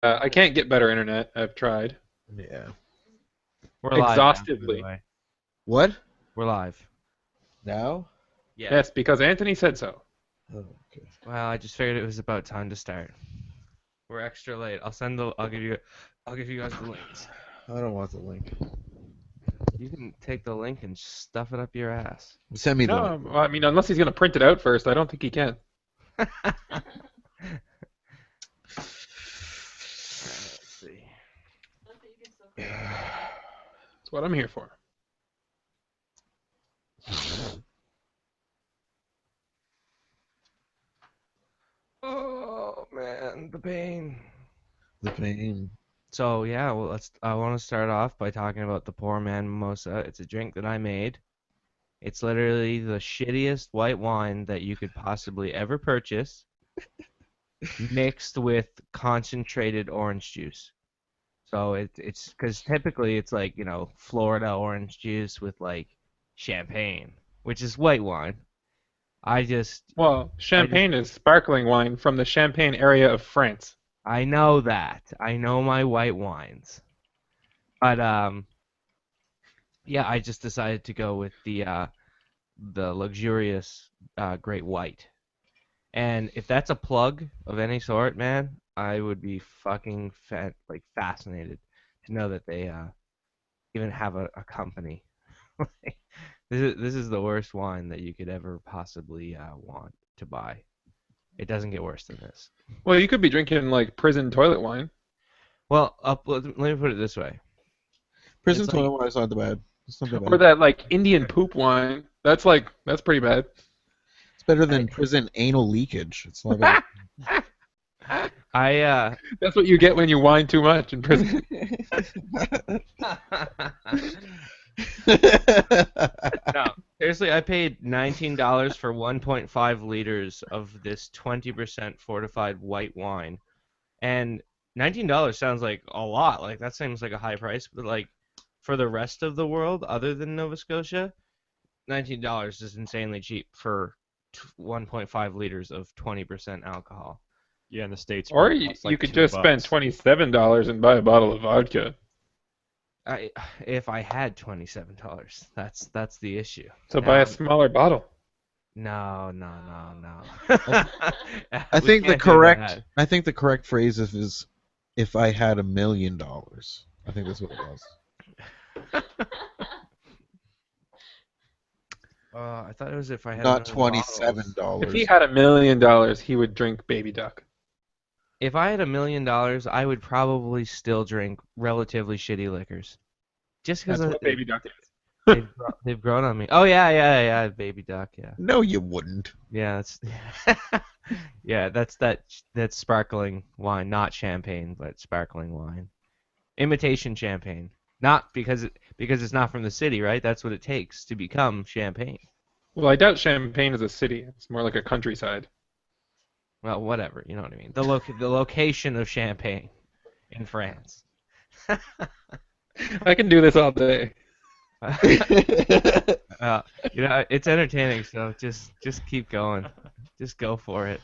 I can't get better internet. I've tried Yeah. We're live now, by the exhaustively. way. What? We're live. Now? Yeah. Yes, because Anthony said so. Oh, okay. Well, I just figured it was about time to start. We're extra late. I'll give you guys the links. I don't want the link. You can take the link and stuff it up your ass. Send me the No, link. well, I mean, unless he's gonna print it out first, I don't think he can. Let's see. That's what I'm here for. Oh man, the pain. The pain. So yeah, well, I want to start off by talking about the Poor Man Mimosa. It's a drink that I made. It's literally the shittiest white wine that you could possibly ever purchase, mixed with concentrated orange juice. So it's because typically it's like, Florida orange juice with like champagne, which is white wine. I just Well, I just champagne is sparkling wine from the Champagne area of France. I know that. I know my white wines. But yeah, I just decided to go with the luxurious Great White. And if that's a plug of any sort, man, I would be fucking fascinated to know that they even have a company. This is the worst wine that you could ever possibly want to buy. It doesn't get worse than this. Well, you could be drinking like prison toilet wine. Well, let me put it this way. Prison It's like toilet water is not that bad. It's not that Or bad. that like Indian poop wine. That's pretty bad. It's better than prison anal leakage. It's not bad. I That's what you get when you whine too much in prison. No, seriously, I paid $19 for 1.5 liters of this 20% fortified white wine. And $19 sounds like a lot. Like that seems like a high price, but like for the rest of the world other than Nova Scotia, $19 is insanely cheap for 1.5 liters of 20% alcohol. Yeah, in the States, Or probably you, costs you like could two just spend bucks. $27 and buy a bottle of vodka. If I had $27, that's the issue. So buy Now, a smaller bottle. no, no, no, I no. We think the can't do correct that. I think the correct phrase is if I had $1 million. I think that's what it was. I thought it was if I had a Not million bottles. If he $27. had $1 million, he would drink Baby Duck. If I had $1 million, I would probably still drink relatively shitty liquors, just because That's what Baby Duck is. they've grown on me. Oh yeah, Baby Duck, yeah, No, you wouldn't. yeah, that's yeah, that's sparkling wine, not champagne, but sparkling wine, imitation champagne, not because it's not from the city, right? That's what it takes to become champagne. Well, I doubt Champagne is a city. It's more like a countryside. Well, whatever, you know what I mean. The location of Champagne in France. I can do this all day. It's entertaining, so just keep going. Just go for it.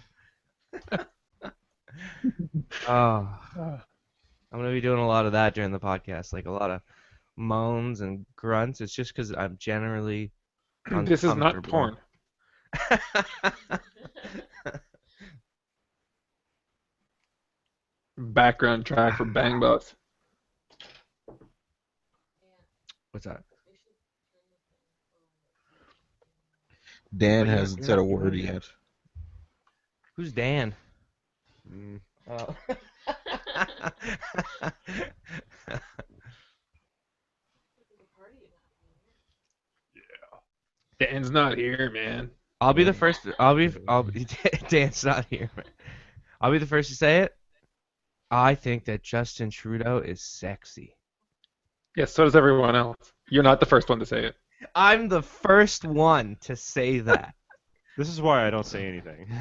Oh, I'm gonna be doing a lot of that during the podcast, like a lot of moans and grunts. It's just because I'm generally This is not uncomfortable. porn. Background track for Bang Bus. What's that? Dan But hasn't said a word yet. Who's Dan? Mm, Oh. Dan's not here, man. I'll be the first. I'll be. Dan's not here, man. I'll be the first to say it. I think that Justin Trudeau is sexy. Yes, so does everyone else. You're not the first one to say it. I'm the first one to say that. this is why I don't say anything.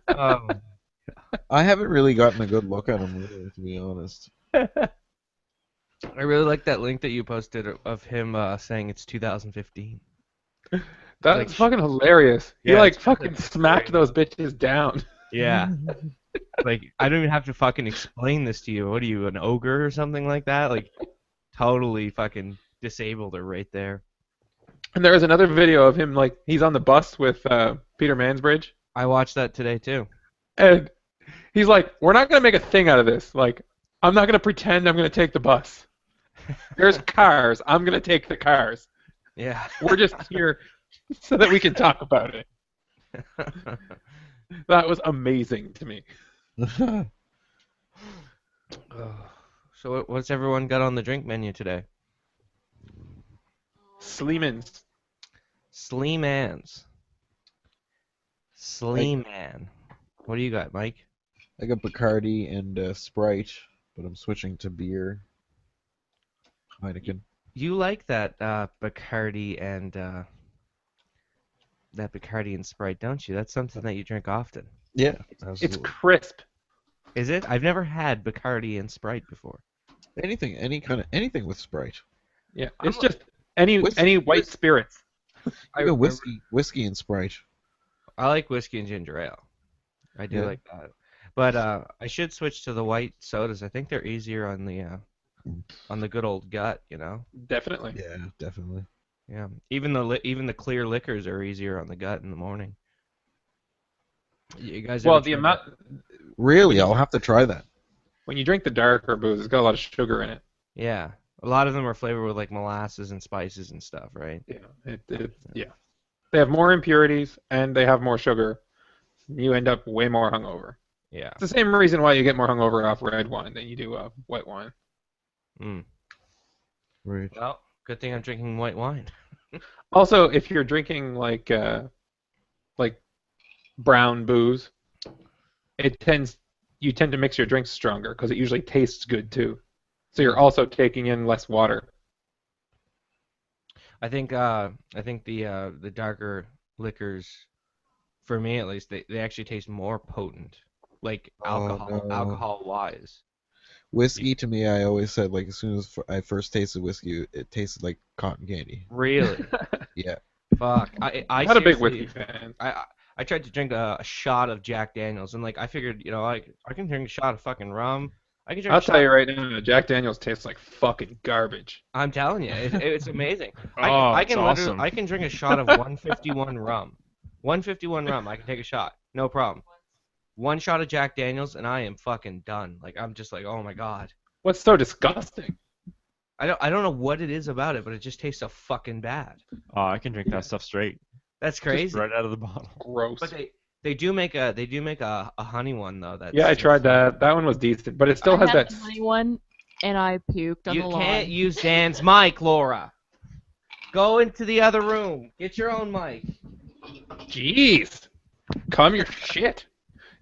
Um, I haven't really gotten a good look at him, really, to be honest. I really like that link that you posted of him saying it's 2015. That's Like, fucking hilarious. He Yeah, like it's- fucking smacked those bitches down. Yeah. Like, I don't even have to fucking explain this to you. What are you, an ogre or something like that? Like, totally fucking disabled her right there. And there was another video of him like he's on the bus with Peter Mansbridge, I watched that today too. and he's like, "We're not gonna make a thing out of this. Like, I'm not gonna pretend I'm gonna take the bus. There's cars. I'm gonna take the cars. Yeah. We're just here so that we can talk about it." That was amazing to me. So what's everyone got on the drink menu today? Sleemans. Sleemans. Sleeman. What do you got, Mike? I got Bacardi and Sprite, but I'm switching to beer. Heineken. You like that Bacardi and Sprite, don't you? That's something that you drink often. Yeah, It's absolutely. crisp. Is it? I've never had Bacardi and Sprite before. Anything with Sprite. Yeah, I'm it's just any Whiskey- white spirits. I Yeah, remember- whiskey and Sprite. I like whiskey and ginger ale. I do Yeah. like that. But I should switch to the white sodas. I think they're easier on the good old gut, you know. Definitely. Yeah, definitely. Yeah. Even the clear liquors are easier on the gut in the morning. You guys Well, ever the tried amount Really, I'll have to try that. when you drink the darker booze, it's got a lot of sugar in it. that? Yeah. A lot of them are flavored with like molasses and spices and stuff, right? Yeah, yeah. They have more impurities and they have more sugar. You end up way more hungover. Yeah. It's the same reason why you get more hungover off red wine than you do off white wine. Mm. Right. Well, good thing I'm drinking white wine. Also, if you're drinking like brown booze, you tend to mix your drinks stronger because it usually tastes good too. So you're also taking in less water. I think the darker liquors, for me at least, they actually taste more potent, like Oh, no. alcohol wise. Whiskey to me, I always said like as soon as I first tasted whiskey, it tasted like cotton candy. Really? Yeah. Fuck. I Not a big seriously- whiskey fan. I tried to drink a shot of Jack Daniels, and like I figured, you know, I can drink a shot of fucking rum. I can drink I'll a shot. tell you right now, Jack Daniels tastes like fucking garbage. I'm telling you, it's amazing. Oh, I it's can literally, awesome. I can drink a shot of 151 rum. 151 rum, I can take a shot, no problem. One shot of Jack Daniels, and I am fucking done. Like I'm just like, oh my god. What's so disgusting? I don't know what it is about it, but it just tastes so fucking bad. Oh, I can drink that stuff straight. That's Just crazy. right out of the bottle. Gross. But they do make a honey one though. That's Yeah, I tried that. That one was decent, but it still I has had that. the honey one, and I puked on You the lawn. can't use Dan's mic, Laura. Go into the other room. Get your own mic. Jeez, calm your shit.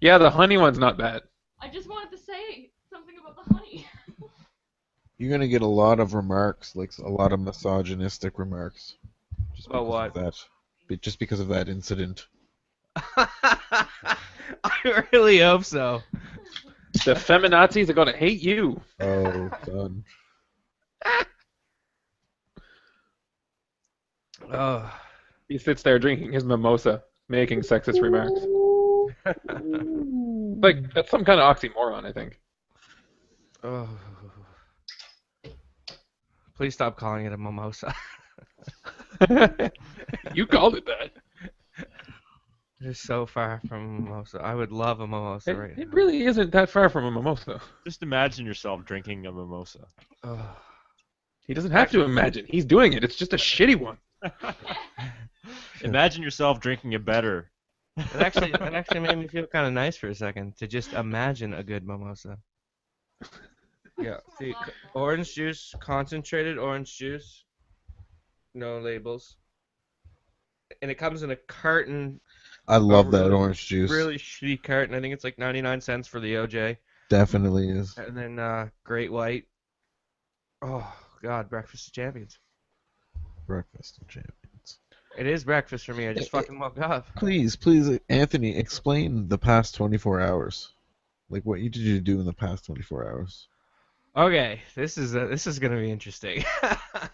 Yeah, the honey one's not bad. I just wanted to say something about the honey. You're gonna get a lot of remarks, like a lot of misogynistic remarks. Just About because what? of that. Just because of that incident. I really hope so. The feminazis are gonna hate you. Oh, done. Oh. He sits there drinking his mimosa, making sexist remarks. Like that's some kind of oxymoron, I think. Oh. Please stop calling it a mimosa. You called it that. It's so far from a mimosa. I would love a mimosa right It now. really isn't that far from a mimosa. Just imagine yourself drinking a mimosa. Oh. He doesn't have to imagine. He's doing it. It's just a shitty one. Imagine yourself drinking a better. It actually made me feel kind of nice for a second to just imagine a good mimosa. Yeah, see, orange juice, concentrated orange juice, no labels, and it comes in a carton, I love that really- orange juice. really shitty carton. I think it's like 99 cents for the OJ, Definitely is. and then Great White. Oh God, breakfast of champions. Breakfast of champions. It is breakfast for me. I just fucking woke up. Please, Anthony, explain the past 24 hours. Like, what did you do in the past 24 hours? Okay, this is gonna be interesting.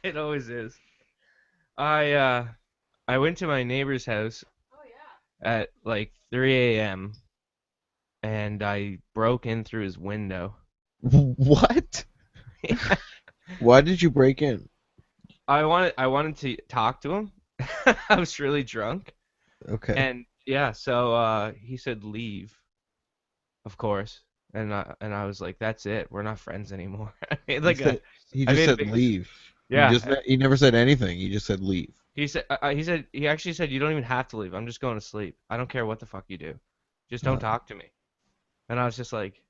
It always is. I went to my neighbor's house Oh yeah. at like 3 a.m. and I broke in through his window. What? Why did you break in? I wanted to talk to him. I was really drunk, Okay. and yeah, so he said leave, of course, and I was like, that's it, we're not friends anymore. Like He I just made a said big leave. yeah. He never said anything. He just said leave. He actually said you don't even have to leave. I'm just going to sleep. I don't care what the fuck you do, just don't talk to me. And I was just like,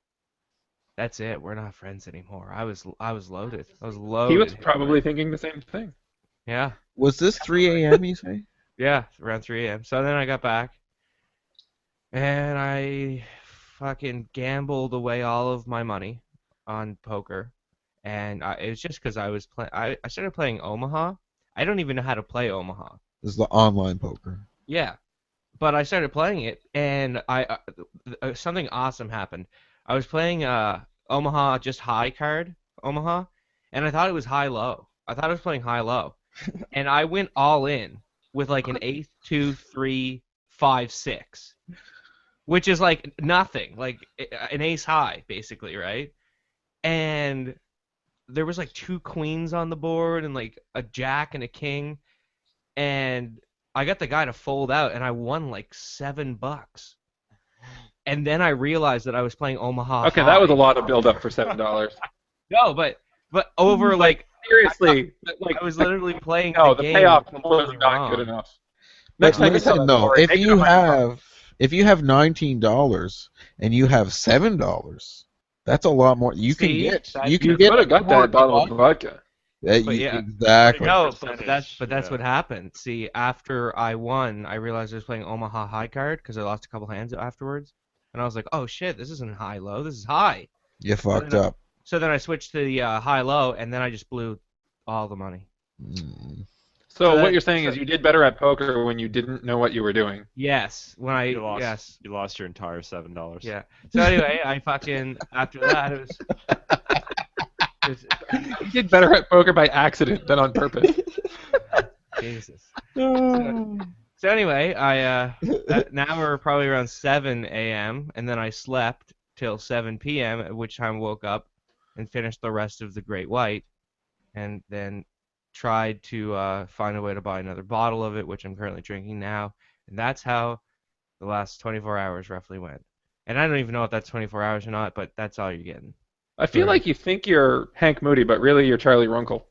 that's it, we're not friends anymore. I was loaded. I was He was loaded. probably thinking the same thing. Yeah. Was this 3 a.m. you say? Yeah, around 3 a.m. So then I got back and I fucking gambled away all of my money on poker. And it was just because I was playing. I started playing Omaha. I don't even know how to play Omaha. This is the online poker. Yeah, but I started playing it, and something awesome happened. I was playing Omaha just high card Omaha, and I thought it was high low. I thought I was playing high low, and I went all in with like an ace, 2, 3, 5, 6, which is like nothing, like an ace high basically, right? And there was like 2 queens on the board and like a jack and a king, and I got the guy to fold out, and I won like $7. And then I realized that I was playing Omaha Okay, that was a high. lot of build up for $7. No, but over like Seriously, like I was literally playing no, the the game payoff was completely not good wrong. enough. But Next time you tell listen a though, story, make it $100. if you have $19 and you have $7, that's a lot more. You can See? get That- you can You get could have got that bottle of vodka. But yeah, exactly. no, Percentage, but that's yeah. what happened. See, after I won, I realized I was playing Omaha high card because I lost a couple hands afterwards, and I was like, oh shit, this isn't high low, this is high. You fucked then up. So then I switched to the high low, and then I just blew all the money. Mm. So So what that- you're saying is you did better at poker when you didn't know what you were doing. Yes, when I You lost. yes. You lost your entire $7. Yeah. So anyway, I fucking after that it was You did better at poker by accident than on purpose. Jesus. So anyway, now we're probably around 7 a.m. and then I slept till 7 p.m. at which time I woke up and finished the rest of the Great White, and then tried to find a way to buy another bottle of it, which I'm currently drinking now, and that's how the last 24 hours roughly went. And I don't even know if that's 24 hours or not, but that's all you're getting. I feel like you think you're Hank Moody, but really you're Charlie Runkle.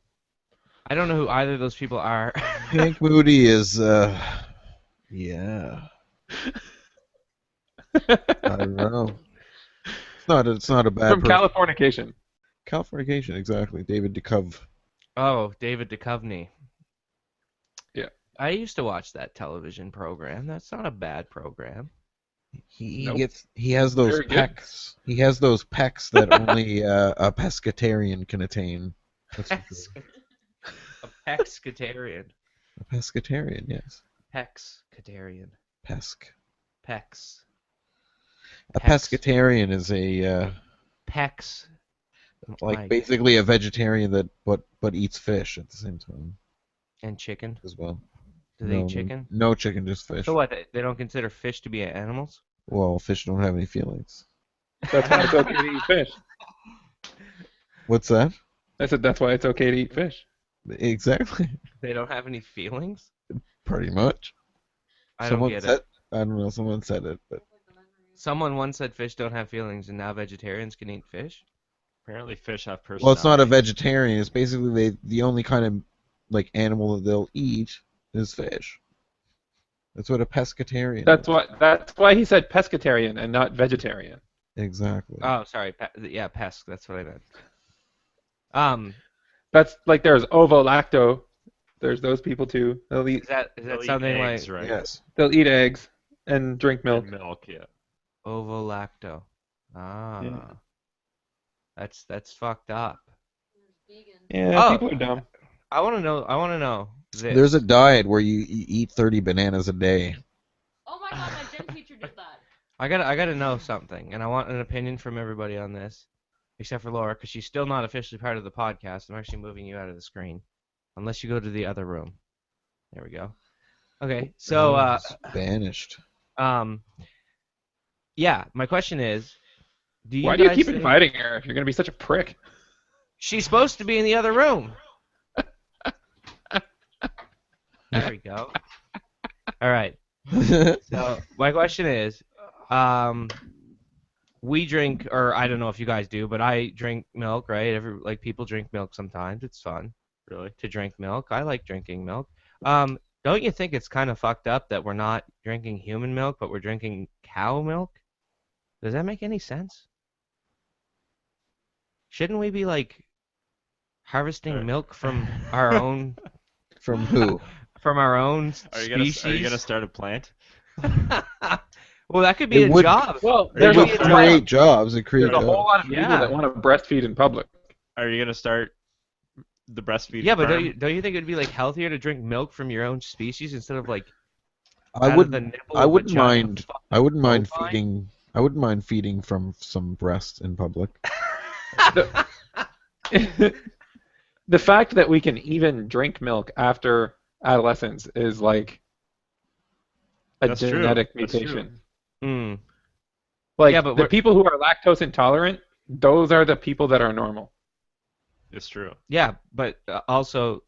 I don't know who either of those people are. Hank Moody is yeah. I don't know. It's not a bad From person. Californication. Californication, exactly. David Duchovny. Oh, David Duchovny. Yeah. I used to watch that television program. That's not a bad program. Nope. He has those Very good. pecs. He has those pecs that only a pescatarian can attain. That's for sure. A pescatarian. A pescatarian, yes. Pescatarian. Pesc. Pecs. A Pecs. pescatarian is a Pecs. like basically a vegetarian that but eats fish at the same time And chicken. as well. Do they No, eat chicken? No chicken, just fish. So what? They don't consider fish to be animals? Well, fish don't have any feelings. That's why it's okay to eat fish. What's that? I said that's why it's okay to eat fish. Exactly. They don't have any feelings? Pretty much. I don't get it. I don't know. Someone said it, but Someone once said fish don't have feelings, and now vegetarians can eat fish? Apparently, fish have personality. well, it's not a vegetarian. It's basically the only kind of like animal that they'll eat is fish. That's what a pescatarian. That's is. why he said pescatarian and not vegetarian. Exactly. Oh, sorry. Yeah, pesc. That's what I meant. That's like there's ovo-lacto. There's those people too. They'll Is eat that They'll eat something eggs, like right? Yes. they'll eat eggs and drink milk. And milk, yeah. ovo-lacto? Ah. Yeah. That's fucked up. Yeah, Oh. people are dumb. I want to know this. There's a diet where you eat 30 bananas a day. Oh my god, my gym teacher did that. I gotta know something, and I want an opinion from everybody on this, except for Laura, because she's still not officially part of the podcast. I'm actually moving you out of the screen, unless you go to the other room. There we go. Okay, so Banished. Yeah, my question is, do you Why do you guys keep think inviting her if you're gonna be such a prick? she's supposed to be in the other room? There we go. All right. So my question is, um, we drink, or I don't know if you guys do, but I drink milk, right? Like people drink milk sometimes. It's fun Really? to drink milk. I like drinking milk. Don't you think it's kind of fucked up that we're not drinking human milk, but we're drinking cow milk? Does that make any sense? Shouldn't we be like harvesting milk from our own From who? Are you gonna species? start a plant? Well, that could be It a would- job. Well, It there's It a would Maybe it's whole lot, create jobs. It create there's a whole jobs. lot of people Yeah. that want to breastfeed in public. Are you gonna start the breastfeeding Yeah, but farm? don't you think it'd be like healthier to drink milk from your own species instead of like I out of the wouldn't. nipple I of a wouldn't giant mind. fucking I wouldn't mind bovine? feeding. I wouldn't mind feeding from some breast in public. The, the fact that we can even drink milk after adolescence is like a That's true. genetic That's true. mutation. Hmm. Like Yeah, but the we're- people who are lactose intolerant, those are the people that are normal. It's true. Yeah, but also,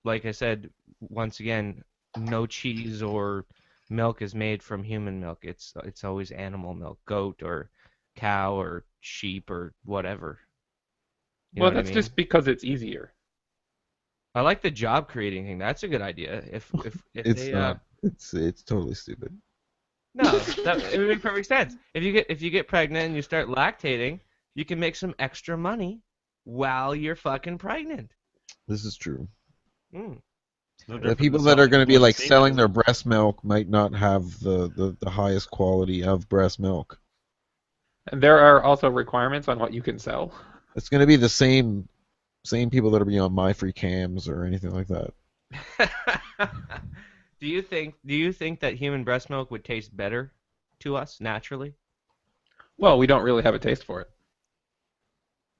like I said, once again, no cheese or milk is made from human milk. It's always animal milk, goat or cow or sheep or whatever. You know Well, what I that's mean? just because it's easier. I like the job creating thing. That's a good idea. If It's they not. It's totally stupid. no, it would make perfect sense. If you get pregnant and you start lactating, you can make some extra money while you're fucking pregnant. This is true. Mm. It's no The different people than that are selling going to be blood like semen, selling is their it? breast milk might not have the highest quality of breast milk. And there are also requirements on what you can sell. It's going to be the same people that are be on My Free Cams or anything like that. Do you think that human breast milk would taste better to us naturally? Well, we don't really have a taste for it.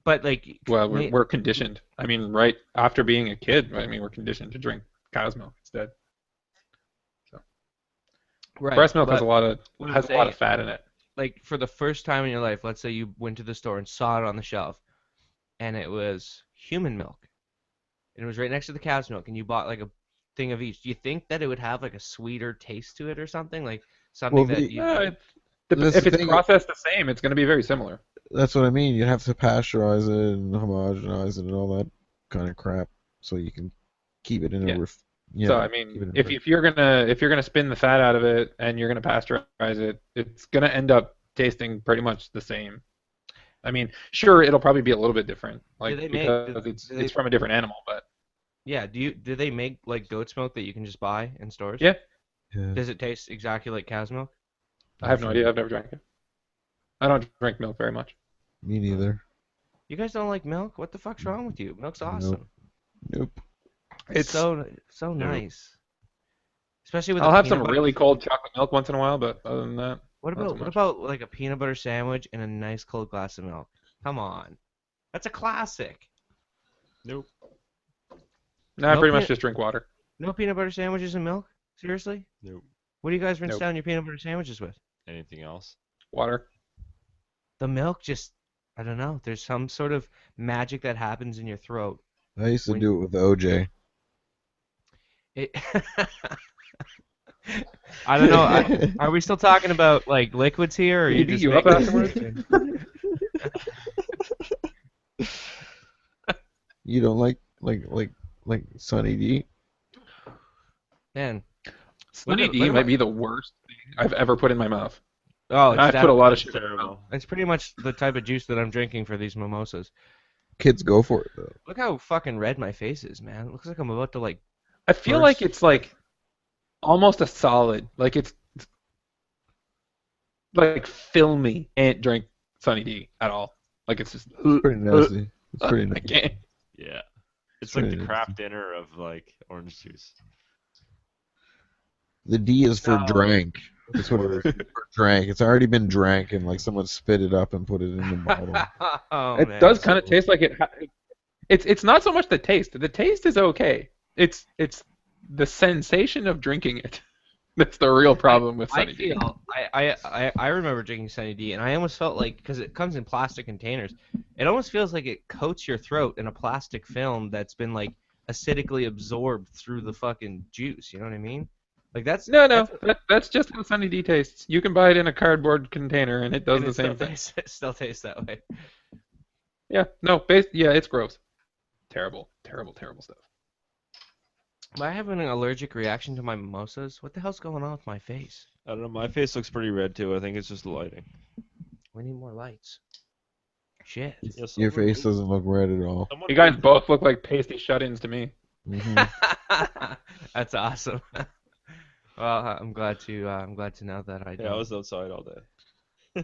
But like, Well, ma- we're conditioned. I mean, right after being a kid, I mean, we're conditioned to drink cow's milk instead. right, Breast milk has but a lot of what I'm has a lot of saying- fat in it. like for the first time in your life, let's say you went to the store and saw it on the shelf, and it was human milk, and it was right next to the cow's milk, and you bought like a thing of each. Do you think that it would have like a sweeter taste to it or something like something Well, that the- you? That's If the it's thing. processed the same, it's going to be very similar. That's what I mean. You have to pasteurize it and homogenize it and all that kind of crap, so you can keep it in Yeah. a yeah. So I keep it mean, in a if you're gonna spin the fat out of it and you're gonna pasteurize it, it's gonna end up tasting pretty much the same. I mean, sure, it'll probably be a little bit different, like they make- because do it's from a different animal, but Yeah. Do they make like goat's milk that you can just buy in stores? Yeah. Yeah. Does it taste exactly like cow's milk? I have no idea. I've never drank it. I don't drink milk very much. Me neither. You guys don't like milk? What the fuck's wrong with you? Milk's awesome. Nope. It's So nice. Especially with I'll a have peanut some butter- really cold chocolate milk once in a while, but other than that, What not so about much. like a peanut butter sandwich and a nice cold glass of milk? Come on. That's a classic. Nope. no, I No pretty much peanut- just drink water. No peanut butter sandwiches and milk? Seriously? Nope. What do you guys rinse Nope. down your peanut butter sandwiches with? Anything else? Water. The milk just I don't know. There's some sort of magic that happens in your throat. I used to When- do it with OJ. It I don't know. Are we still talking about like liquids here, or are Did you he beat just you up making- afterwards? You don't like Sunny D? Man. Sunny Look at- D look at might my- be the worst thing I've ever put in my mouth. Oh, And I've put a lot of That's sugar in my mouth. terrible. It's pretty much the type of juice that I'm drinking for these mimosas. Kids go for it though. Look how fucking red my face is, man. It looks like I'm about to like. I feel First- like it's like almost a solid. Like it's like filmy. Can't drink Sunny D at all. Like it's just Pretty nasty. It's pretty I nasty. can't. Yeah. It's like the Pretty crap dinner of like orange juice. The D is for No. drank. That's what it is. For drank. It's already been drank and like someone spit it up and put it in the bottle. Oh, It man. does kind of taste like it. It's not so much the taste. The taste is okay. It's the sensation of drinking it. That's the real problem with I Sunny D. feel I remember drinking Sunny D, and I almost felt like because it comes in plastic containers, it almost feels like it coats your throat in a plastic film that's been like acidically absorbed through the fucking juice. You know what I mean? Like No, that's just how Sunny D tastes. You can buy it in a cardboard container, and it does and the same thing. it still tastes that way. Yeah, no, yeah, it's gross. Terrible, terrible, terrible stuff. Am I having an allergic reaction to my mimosas? What the hell's going on with my face? I don't know. My face looks pretty red too. I think it's just the lighting. We need more lights. Shit. Yeah, Your someone face move- doesn't look red at all. someone You guys move- both look like pasty shut-ins to me. Mhm. That's awesome. Well, I'm glad to know that I do. Yeah, I was outside all day.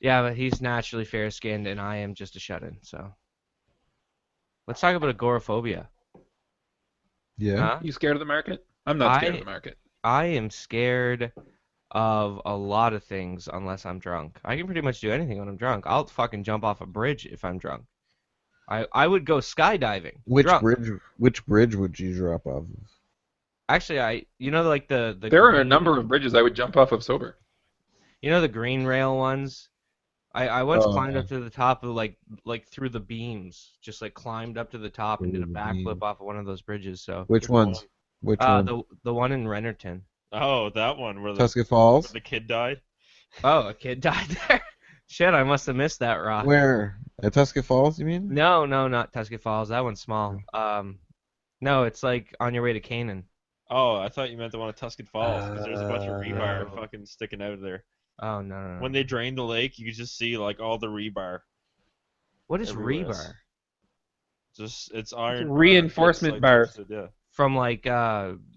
Yeah, but he's naturally fair-skinned, and I am just a shut-in. So, let's talk about agoraphobia. Yeah. Huh? You scared of the market? I'm not scared of the market. I am scared of a lot of things unless I'm drunk. I can pretty much do anything when I'm drunk. I'll fucking jump off a bridge if I'm drunk. I would go skydiving. Which drunk. bridge? Which bridge would you drop off of? Actually, like the There are a green- number of bridges I would jump off of sober. the green rail ones. I once Oh, climbed yeah. up to the top of like through the beams, just like climbed up to the top and did a Through the backflip beams. off of one of those bridges. So Which ones? Which one? the one in Rennerton. Oh, that one where Tuscan Falls? the kid died. Oh, a kid died there. Shit, I must have missed that rock. Where? At Tuscan Falls, you mean? No, not Tuscan Falls. That one's small. No, it's like on your way to Canaan. Oh, I thought you meant the one at Tuscan Falls because there's a bunch of rebar Oh. fucking sticking out of there. Oh no. When they drained the lake, you could just see like all the rebar. What is everywhere. rebar? Just it's iron bar, reinforcement it's, like, bars. twisted, yeah. From like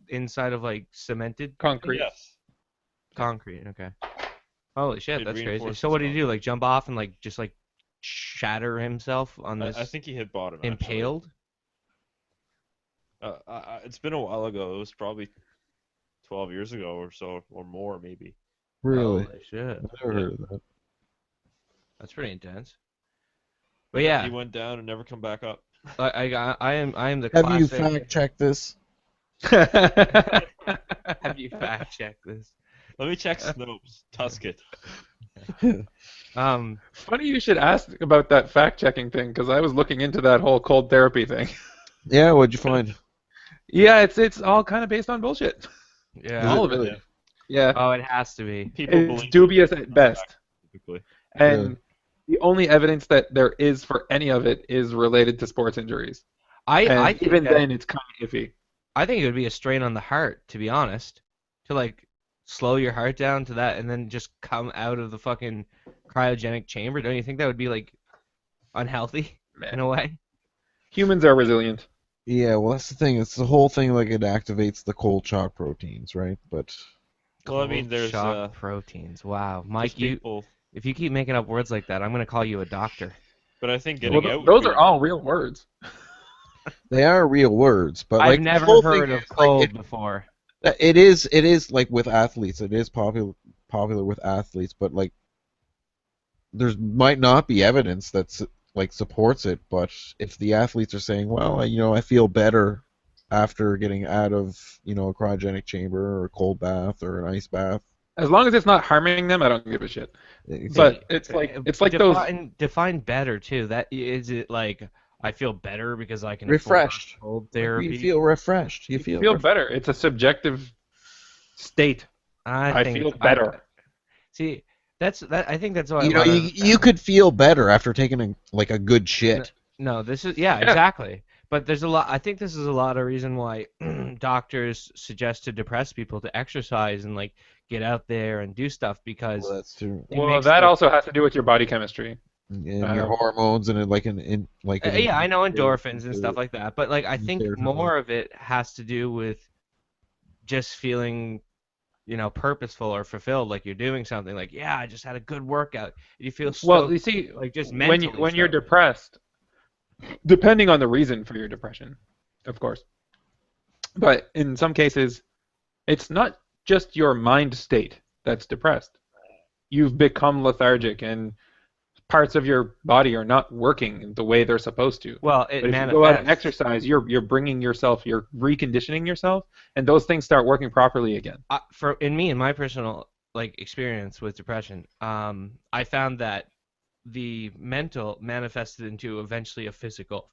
inside of like cemented Concrete. Yes. concrete. Okay. Holy shit, It that's crazy. reinforces So what did he do? concrete. Like jump off and like just like shatter himself on this I think he hit bottom. actually. impaled? It's been a while ago. It was probably 12 years ago or so, or more maybe. Really? Holy shit. I've never heard of that. That's pretty intense. But yeah, He went down and never come back up. I am the Have you classic. fact checked this? Have you fact checked this? Let me check Snopes. Tuscan. Funny you should ask about that fact-checking thing, because I was looking into that whole cold therapy thing. Yeah, what'd you find? Yeah, it's all kind of based on bullshit. Yeah. All of it. really? Yeah. Oh, it has to be. People It's believe dubious at best. typically. And the only evidence that there is for any of it is related to sports injuries. I And think even that- then, it's kind of iffy. I think it would be a strain on the heart, to be honest, to like slow your heart down to that and then just come out of the fucking cryogenic chamber. Don't you think that would be like unhealthy in a way? Humans are resilient. Yeah, well, that's the thing. It's the whole thing, like, it activates the cold shock proteins, right? But Well, I mean, Cold there's shock proteins. Wow, Mike, just people, if you keep making up words like that, I'm gonna call you a doctor. but I think getting Well, out. would those be- are all real words. they are real words. But I've like, the never whole heard thing of is, like, cold before. it is like with athletes. It is popular with athletes, but like, there's might not be evidence that's like supports it. But if the athletes are saying, well, I feel better after getting out of a cryogenic chamber or a cold bath or an ice bath. As long as it's not harming them, I don't give a shit. It's But it's like those. Define better too. That is it. Like I feel better because I can refreshed. afford cold therapy. You feel refreshed. You Feel feel better. It's a subjective state. I think feel it's- better. See, I think that's why. you could feel better after taking a good shit. No, this is exactly. But there's a lot. I think this is a lot of reason why doctors suggest to depressed people to exercise and like get out there and do stuff because Well, that's true. it Well, makes that the- also has to do with your body chemistry. And your hormones and yeah, I know endorphins and stuff like that, but like I think Serotonin. more of it has to do with just feeling, purposeful or fulfilled, like you're doing something. Like, yeah, I just had a good workout. You feel so Well, you see, like just when mentally. when you're stoked. depressed, depending on the reason for your depression, of course, but in some cases, it's not just your mind state that's depressed. You've become lethargic and parts of your body are not working the way they're supposed to. Well, it But if you go out and manifests. exercise, you're bringing yourself, you're reconditioning yourself, and those things start working properly again. In my personal like experience with depression, I found that the mental manifested into eventually a physical,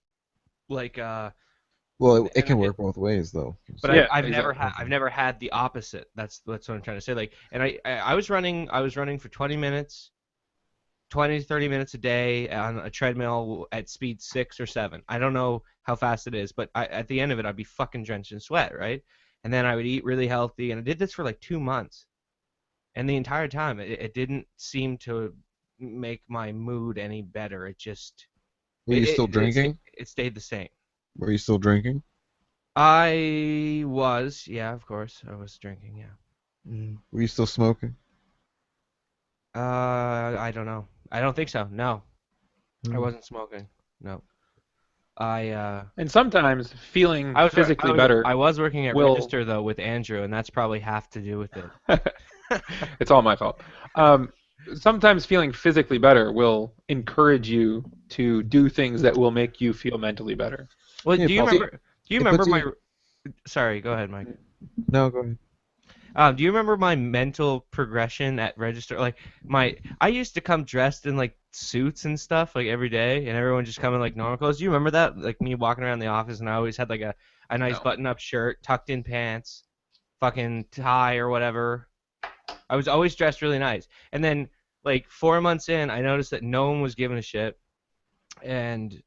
like Well, it and can work both ways though. but Yeah, I've never exactly. I've never had the opposite. That's what I'm trying to say. Like, and I was running for 20 minutes, 20 to 30 minutes a day on a treadmill at speed 6 or 7. I don't know how fast it is, but at the end of it, I'd be fucking drenched in sweat, right? And then I would eat really healthy, and I did this for like 2 months. And the entire time, it didn't seem to make my mood any better. It just Were you still drinking? it stayed the same. Were you still drinking? I was, yeah, of course, I was drinking, yeah. Were you still smoking? I don't know. I don't think so. No, I wasn't smoking. No. And sometimes feeling I was physically better I was working at will. Register though with Andrew, and that's probably half to do with it. It's all my fault. Sometimes feeling physically better will encourage you to do things that will make you feel mentally better. Well, Yeah, do you puts you- remember? Do you it remember puts my? you- Sorry, go ahead, Mike. No, go ahead. Do you remember my mental progression at Register? Like I used to come dressed in like suits and stuff like every day, and everyone just come in like normal clothes. Do you remember that? Like me walking around the office, and I always had like a nice No. button-up shirt, tucked in pants, fucking tie or whatever. I was always dressed really nice. And then like 4 months in, I noticed that no one was giving a shit, and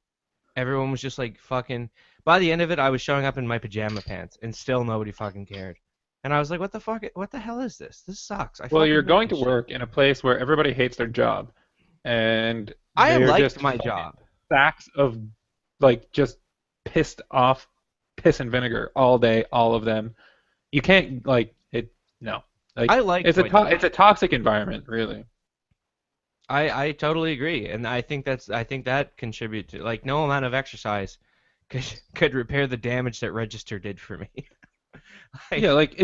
everyone was just like fucking. By the end of it, I was showing up in my pajama pants, and still nobody fucking cared. And I was like, what the fuck? What the hell is this? This sucks. Well, fucking you're hate going to this shit. work in a place where everybody hates their job, and I they're liked just my fucking job. sacks of like just pissed off piss and vinegar all day, all of them. You can't like it. No, like I liked it's a my job. it's a toxic environment, really. I totally agree, and I think that contributes to like no amount of exercise could repair the damage that Register did for me. Like, Yeah, like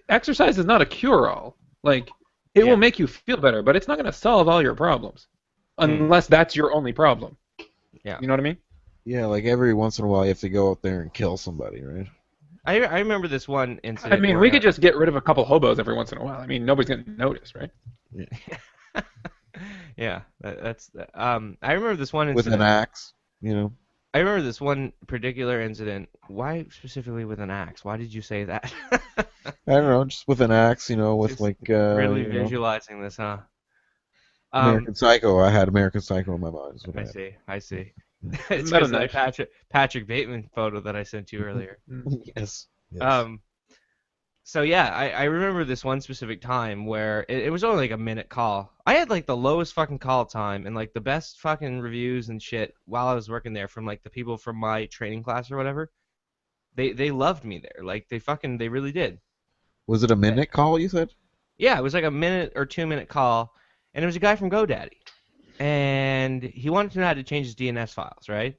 exercise is not a cure-all. Like it Yeah. will make you feel better, but it's not going to solve all your problems, unless that's your only problem. Yeah. You know what I mean? Yeah, like every once in a while you have to go out there and kill somebody, right? I remember this one I incident. mean, where, we could just get rid of a couple hobos every once in a while. I mean, nobody's going to notice, right? yeah, that's I remember this one With incident. an axe, you know. I remember this one particular incident. Why specifically with an axe? Why did you say that? I don't know, just with an axe, you know, with Just like really you know, visualizing this, huh? American Psycho. I had American Psycho in my mind. Is what I I had. see. I see. Isn't It's that a because of the knife? Patrick Bateman photo that I sent you earlier. Yes. Yes. So yeah, I remember this one specific time where it was only like a minute call. I had like the lowest fucking call time and like the best fucking reviews and shit while I was working there from like the people from my training class or whatever. They loved me there. Like they really did. Was it a minute call? You said. Yeah, it was like a minute or 2 minute call, and it was a guy from GoDaddy, and he wanted to know how to change his DNS files, right?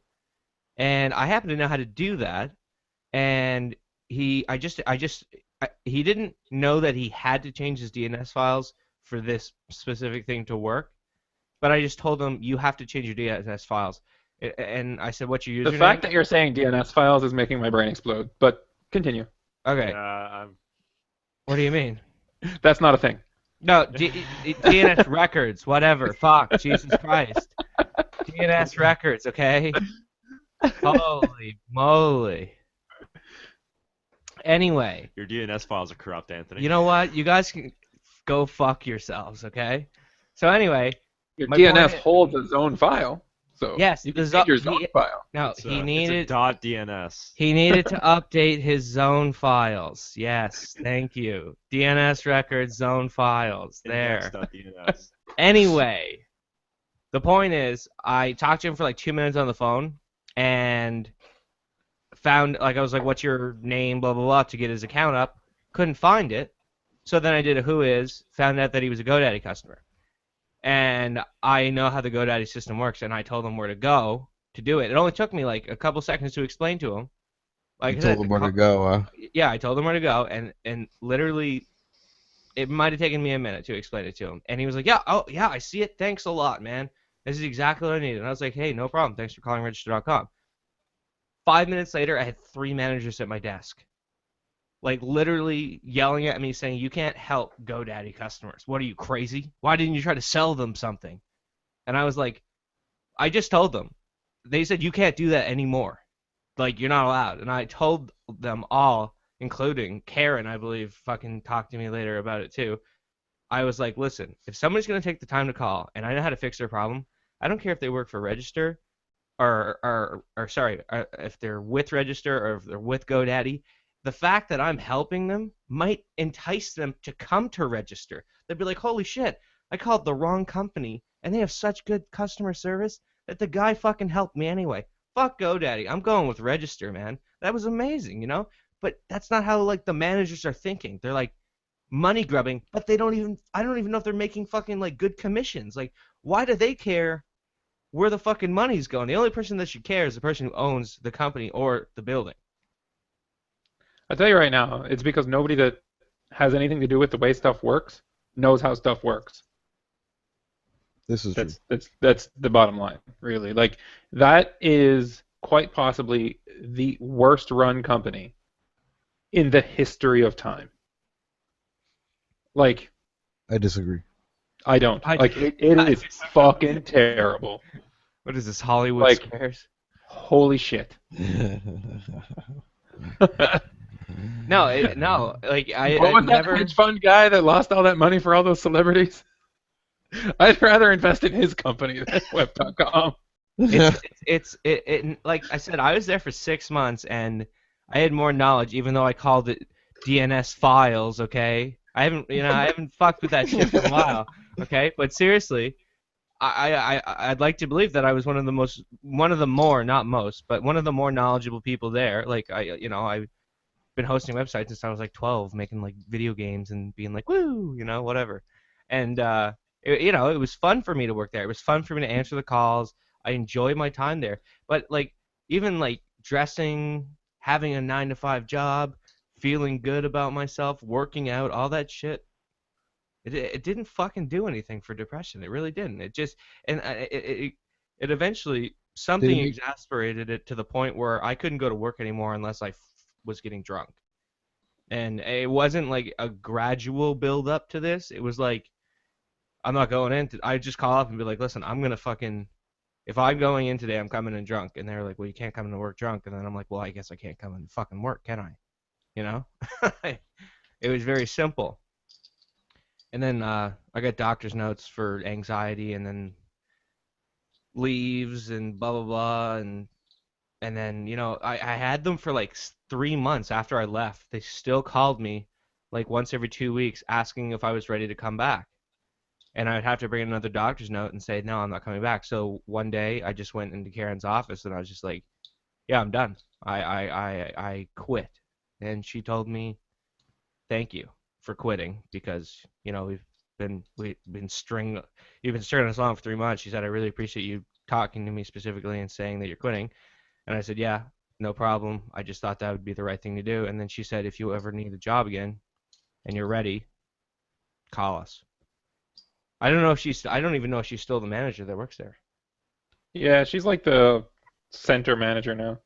And I happen to know how to do that, and he didn't know that he had to change his DNS files for this specific thing to work, but I just told him you have to change your DNS files, and I said, "What's your username?" The fact that you're saying DNS files is making my brain explode. But continue. Okay, Yeah, what do you mean? That's not a thing. No, DNS records, whatever. Fuck, Jesus Christ. DNS records, okay? Holy moly. Anyway, your DNS files are corrupt, Anthony. you know what? You guys can go fuck yourselves, okay? So anyway, Your my DNS point is- holds its own file, so Yes, you the can zo- change your zone he- file. no, It's he a needed .dns. he needed to update his zone files. Yes, thank you. DNS records, zone files. There. Index.dns. Anyway, the point is, I talked to him for like 2 minutes on the phone, and found, like, I was like, what's your name, blah, blah, blah, to get his account up. Couldn't find it. So then I did a who is, found out that he was a GoDaddy customer. And I know how the GoDaddy system works, and I told him where to go to do it. It only took me like a couple seconds to explain to him. Like You I said, told him where to go. yeah, I told him where to go, and literally, it might have taken me a minute to explain it to him. And he was like, yeah, oh, yeah, I see it. Thanks a lot, man. This is exactly what I needed. And I was like, hey, no problem. Thanks for calling register.com. 5 minutes later, I had 3 managers at my desk. Like literally yelling at me saying, you can't help GoDaddy customers. What are you, crazy? Why didn't you try to sell them something? And I was like, I just told them. They said you can't do that anymore. Like, you're not allowed. And I told them all, including Karen, I believe, fucking talked to me later about it too. I was like, listen, if somebody's going to take the time to call and I know how to fix their problem, I don't care if they work for Register or sorry, if they're with Register or if they're with GoDaddy. The fact that I'm helping them might entice them to come to Register. They'd be like, holy shit, I called the wrong company and they have such good customer service that the guy fucking helped me anyway. Fuck GoDaddy. I'm going with Register, man. That was amazing, you know? But that's not how like the managers are thinking. They're like money grubbing, but I don't even know if they're making fucking like good commissions. Like, why do they care where the fucking money's going? The only person that should care is the person who owns the company or the building. I'll tell you right now, it's because nobody that has anything to do with the way stuff works knows how stuff works. This is true. That's the bottom line, really. Like, that is quite possibly the worst run company in the history of time. Like, I disagree. I don't. Like, it is fucking terrible. What is this, Hollywood Like, Squares? Holy shit. No, like What was I'd that never. hedge fund guy that lost all that money for all those celebrities? I'd rather invest in his company than Web.com. Like I said, I was there for 6 months and I had more knowledge, even though I called it DNS files. Okay, I haven't fucked with that shit for a while. Okay, but seriously, I'd like to believe that I was one of the more, not most, but one of the more knowledgeable people there. Like I've been hosting websites since I was like 12, making like video games and being like, woo, whatever. And it was fun for me to work there. It was fun for me to answer the calls. I enjoyed my time there. But like even like dressing, having a 9 to 5 job, feeling good about myself, working out, all that shit, it didn't fucking do anything for depression. It really didn't. It just it eventually something exasperated it to the point where I couldn't go to work anymore unless I was getting drunk. And it wasn't like a gradual build up to this. It was like, I'm not going in. I just call up and be like, listen, I'm going to fucking, if I'm going in today, I'm coming in drunk. And they're like, well, you can't come into work drunk. And then I'm like, well, I guess I can't come in fucking work, can I? It was very simple. And then I got doctor's notes for anxiety and then leaves and blah, blah, blah. And then, I had them for like 3 months after I left. They still called me like once every 2 weeks asking if I was ready to come back. And I would have to bring another doctor's note and say, no, I'm not coming back. So one day I just went into Karen's office and I was just like, yeah, I'm done. I quit. And she told me, thank you for quitting because, you've been stringing us along for 3 months. She said, I really appreciate you talking to me specifically and saying that you're quitting. And I said, yeah, no problem. I just thought that would be the right thing to do. And then she said, if you ever need a job again and you're ready, call us. I don't even know if she's still the manager that works there. Yeah, she's like the center manager now.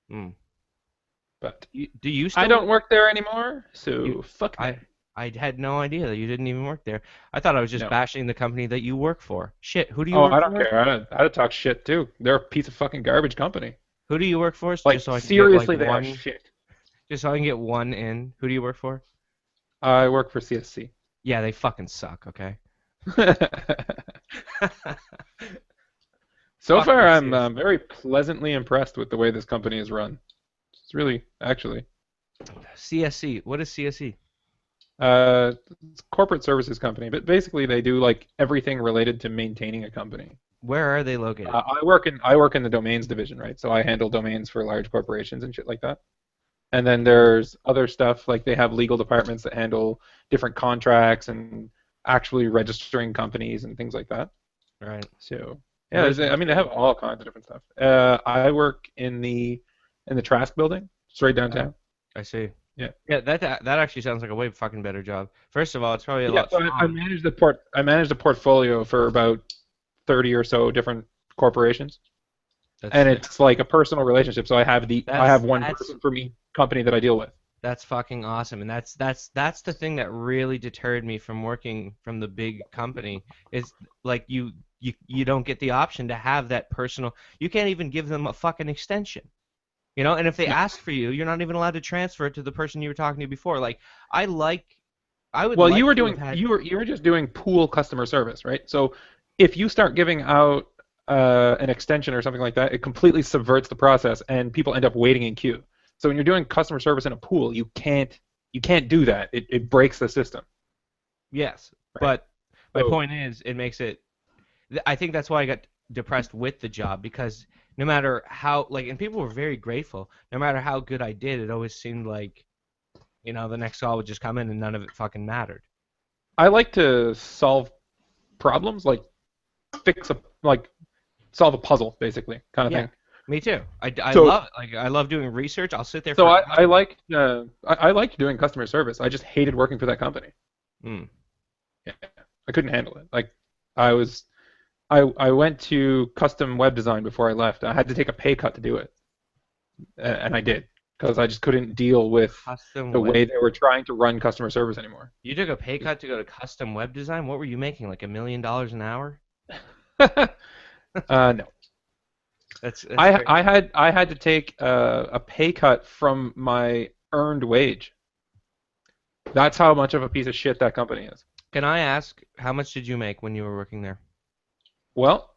Hmm. But do you still... I don't work there anymore, so fuck that. I had no idea that you didn't even work there. I thought I was just bashing the company that you work for. Shit, who do you work for? I don't care. I'd talk shit too. They're a piece of fucking garbage company. Who do you work for? Like, just so I can seriously, get, like, they are shit. Just so I can get one in. Who do you work for? I work for CSC. Yeah, they fucking suck, okay? So far, I'm very pleasantly impressed with the way this company is run. It's really, actually. CSC. What is CSC? It's a corporate services company, but basically they do like everything related to maintaining a company. Where are they located? I work in the domains division, right? So I handle domains for large corporations and shit like that. And then there's other stuff like they have legal departments that handle different contracts and actually registering companies and things like that. Right. So yeah, they have all kinds of different stuff. I work in the Trask building, it's right downtown. I see. Yeah. Yeah, that actually sounds like a way fucking better job. First of all, it's probably a lot. So I manage the portfolio for about 30 or so different corporations, That's and sick. it's like a personal relationship. So I have one that's person from each company that I deal with. That's fucking awesome, and that's the thing that really deterred me from working from the big company is like you don't get the option to have that personal. You can't even give them a fucking extension, you know. And if they ask for you, you're not even allowed to transfer it to the person you were talking to before. Like I like, I would Well, like to have had. you were just doing pool customer service, right? So if you start giving out an extension or something like that, it completely subverts the process, and people end up waiting in queue. So when you're doing customer service in a pool, you can't do that. It breaks the system. Yes, Right. but my So point is, it makes it. I think that's why I got depressed with the job because no matter how like, and people were very grateful. No matter how good I did, it always seemed like, you know, the next call would just come in and none of it fucking mattered. I like to solve problems, like fix a like solve a puzzle, basically, kind of Yeah, thing. me too. I So love it. Like I love doing research. I'll sit there so for I hours. I liked doing customer service. I just hated working for that company. Mm. Yeah, I couldn't handle it. Like I was I went to custom web design before I left. I had to take a pay cut to do it, and I did because I just couldn't deal with Custom the web. way they were trying to run customer service anymore. You took a pay cut to go to custom web design. What were you making? Like $1 million an hour? No, That's crazy. I had to take a pay cut from my earned wage. That's how much of a piece of shit that company is. Can I ask how much did you make when you were working there? Well,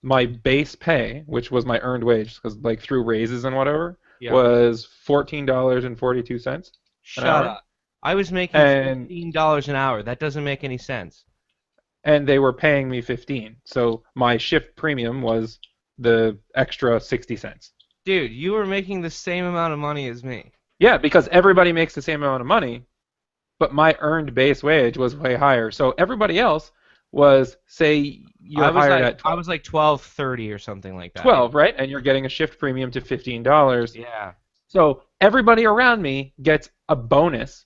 my base pay, which was my earned wage, because like through raises and whatever, Yeah. was $14.42 an Shut hour, up. I was making and $15 an hour. That doesn't make any sense. they were paying me 15. So my shift premium was the extra 60 cents. Dude, you were making the same amount of money as me. Yeah, because everybody makes the same amount of money, but my earned base wage was way higher. So everybody else was, say, you're hired at I was like 12.30 or something like that. 12, right? And you're getting a shift premium to $15. Yeah. So everybody around me gets a bonus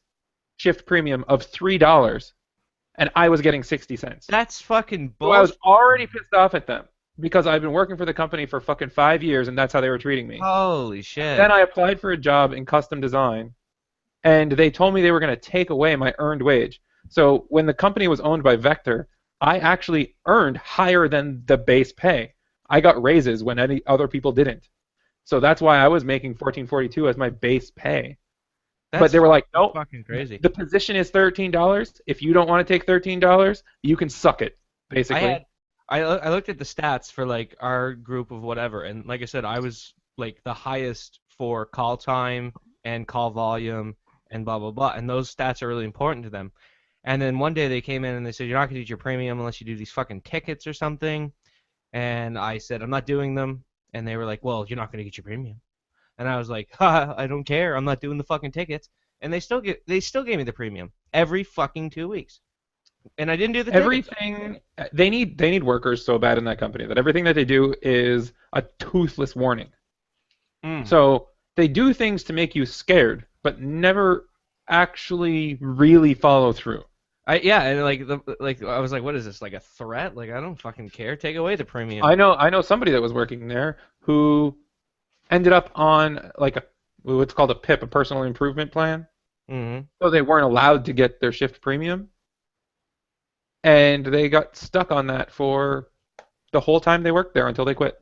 shift premium of $3, and I was getting 60 cents. That's fucking So I was bullshit. already pissed off at them because I've been working for the company for fucking 5 years, and that's how they were treating me. Holy shit. Then I applied for a job in custom design, and they told me they were going to take away my earned wage. So when the company was owned by Vector, I actually earned higher than the base pay. I got raises when any other people didn't. So that's why I was making 14.42 as my base pay. But they were like, no, fucking crazy. the position is $13. If you don't want to take $13, you can suck it, basically. I looked at the stats for like our group of whatever, and like I said, I was like the highest for call time and call volume and blah blah blah, and those stats are really important to them. And then one day they came in and they said, you're not going to get your premium unless you do these fucking tickets or something. And I said, I'm not doing them. And they were like, well, you're not going to get your premium. And I was like, ha, I don't care. I'm not doing the fucking tickets. And they still gave me the premium every fucking 2 weeks. And I didn't do the tickets. Everything they need workers so bad in that company that everything that they do is a toothless warning. Mm. So they do things to make you scared, but never actually really follow through. Yeah, and like I was like, what is this? Like a threat? Like I don't fucking care. Take away the premium. I know somebody that was working there who ended up on like what's called a PIP, a personal improvement plan. Mm-hmm. So they weren't allowed to get their shift premium, and they got stuck on that for the whole time they worked there until they quit.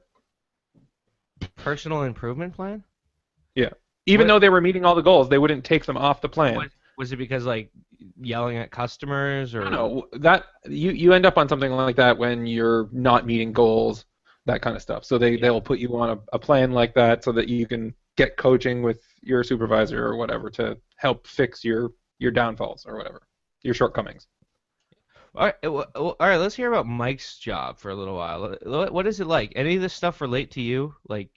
Personal improvement plan? Yeah. Even What- though they were meeting all the goals, they wouldn't take them off the plan. Was it because like yelling at customers or? I don't know that you end up on something like that when you're not meeting goals, that kind of stuff. So they'll put you on a plan like that so that you can get coaching with your supervisor or whatever to help fix your downfalls or whatever, your shortcomings. All right, all right. Let's hear about Mike's job for a little while. What is it like? Any of this stuff relate to you? Like,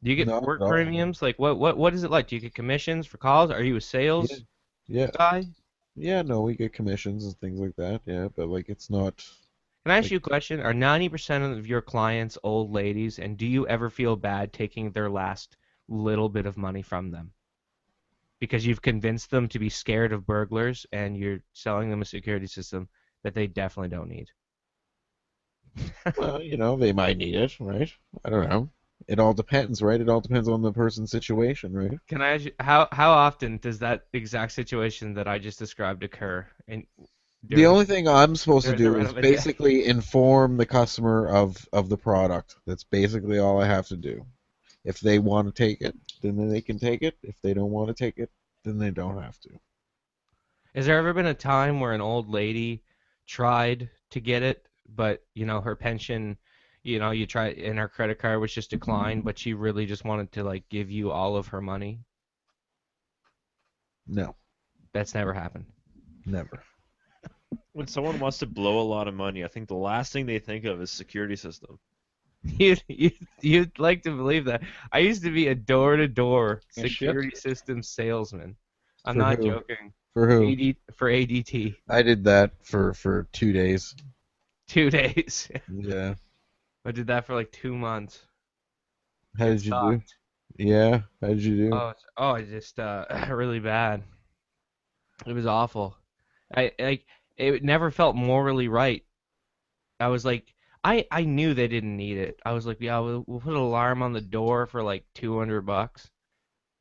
do you get Not work at all. premiums? Like, what is it like? Do you get commissions for calls? Are you a sales Yeah, guy? yeah, no, we get commissions and things like that. Yeah, but like it's not. Can I ask you a question? Are 90% of your clients old ladies, and do you ever feel bad taking their last little bit of money from them? Because you've convinced them to be scared of burglars, and you're selling them a security system that they definitely don't need. Well, they might need it, right? I don't know. It all depends, right? It all depends on the person's situation, right? Can I ask you, how often does that exact situation that I just described occur The during only thing I'm supposed to during the do run is of a day? basically inform the customer of the product. That's basically all I have to do. If they want to take it, then they can take it. If they don't want to take it, then they don't have to. Has there ever been a time where an old lady tried to get it, but her pension, you try and her credit card was just declined, but she really just wanted to like give you all of her money? No, That's never happened. never. When someone wants to blow a lot of money, I think the last thing they think of is security system. You'd like to believe that. I used to be a door-to-door Yeah, shit. security system salesman. I'm For not who? joking. For who? For ADT. I did that for 2 days. 2 days. Yeah. I did that for like 2 months. How It did you do? sucked. Yeah. How did you do? I just really bad. It was awful. I like it never felt morally right. I was like, I knew they didn't need it. I was like, yeah, we'll put an alarm on the door for like $200,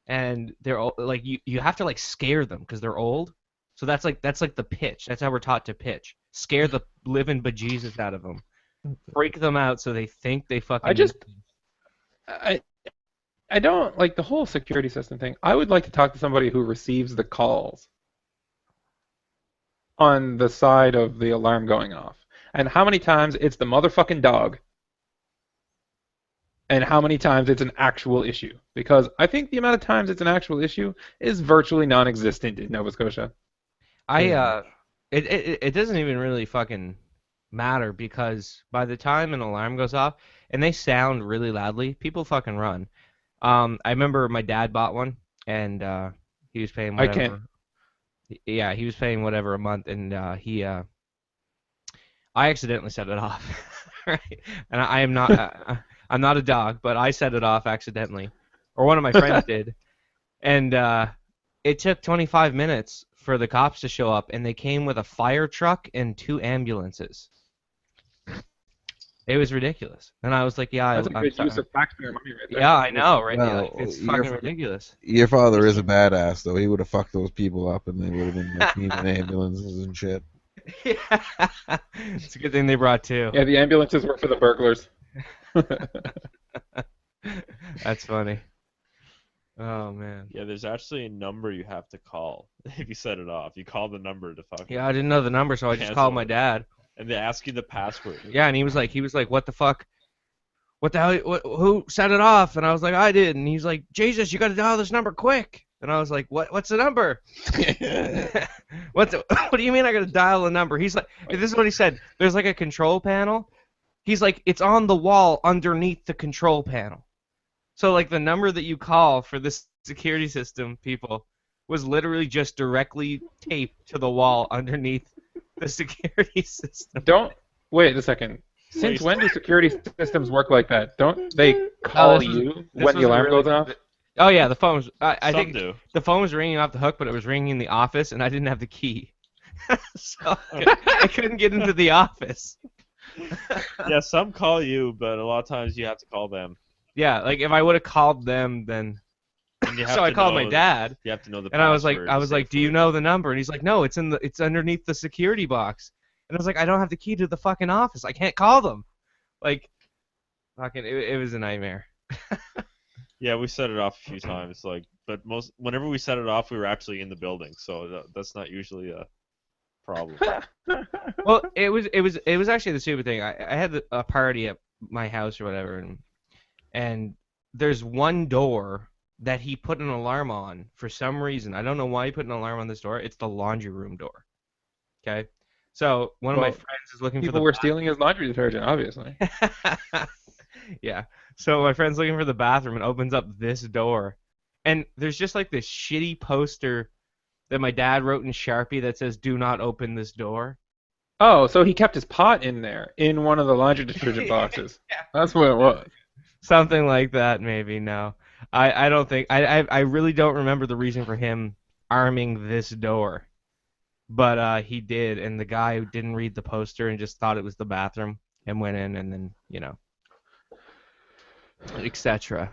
and like you have to like scare them because they're old. So that's like the pitch. That's how we're taught to pitch. Scare the living bejesus out of them. Freak them out so they think they I fucking need just I I don't like the whole security system thing. I would like to talk to somebody who receives the calls on the side of the alarm going off. And how many times it's the motherfucking dog and how many times it's an actual issue. Because I think the amount of times it's an actual issue is virtually non-existent in Nova Scotia. I Yeah. it doesn't even really fucking matter because by the time an alarm goes off and they sound really loudly, people fucking run. I remember my dad bought one and he was paying I can't. whatever. Yeah, he was paying whatever a month, and I accidentally set it off. Right? And I am not I'm not a dog, but I set it off accidentally, or one of my friends did, and it took 25 minutes for the cops to show up, and they came with a fire truck and 2 ambulances. It was ridiculous, and I was like, "Yeah, That's a I'm good use sorry." of taxpayer money right there. Yeah, I know, right? Yeah, like, Well, it's fucking ridiculous. your father is a badass, though. He would have fucked those people up, and they would have been like needing ambulances and shit. Yeah, it's a good thing they brought two. Yeah, the ambulances were for the burglars. That's funny. Oh man. Yeah, there's actually a number you have to call if you set it off. You call the number to fucking Yeah, I didn't know the number, so I just cancel called my it. dad. And they ask you the password. Yeah, and he was like, "What the fuck? What the hell? Who set it off?" And I was like, "I did." And he's like, "Jesus, you got to dial this number quick." And I was like, "What's the number?" What do you mean I got to dial a number? He's like, this is what he said. There's like a control panel. He's like, it's on the wall underneath the control panel. So like the number that you call for this security system, people, was literally just directly taped to the wall underneath the security system. Don't wait a second. Since when do security systems work like that? Don't they call you when the alarm goes off? Oh yeah, the phone was. I Some think do. the phone was ringing off the hook, but it was ringing in the office, and I didn't have the key, so I couldn't get into the office. Yeah, some call you, but a lot of times you have to call them. Yeah, like if I would have called them, then. And you have So I to called my know- dad, You have to know the and I was password like, to "Do you safely- know the number?" And he's like, "No, it's underneath the security box." And I was like, "I don't have the key to the fucking office. I can't call them." Like, fucking, it was a nightmare. Yeah, we set it off a few times. But whenever we set it off, we were actually in the building, so that's not usually a problem. Well, it was actually the stupid thing. I had a party at my house or whatever, and there's one door that he put an alarm on for some reason. I don't know why he put an alarm on this door. It's the laundry room door. Okay, so one of my Well, friends is looking for People the were stealing his laundry detergent, obviously. Yeah. So my friend's looking for the bathroom and opens up this door. And there's just like this shitty poster that my dad wrote in Sharpie that says, "Do not open this door." Oh, so he kept his pot in there, in one of the laundry detergent boxes. Yeah. That's what it was. Something like that, maybe. No. I don't think. I really don't remember the reason for him arming this door. But he did, and the guy didn't read the poster and just thought it was the bathroom. and went in, and then etc.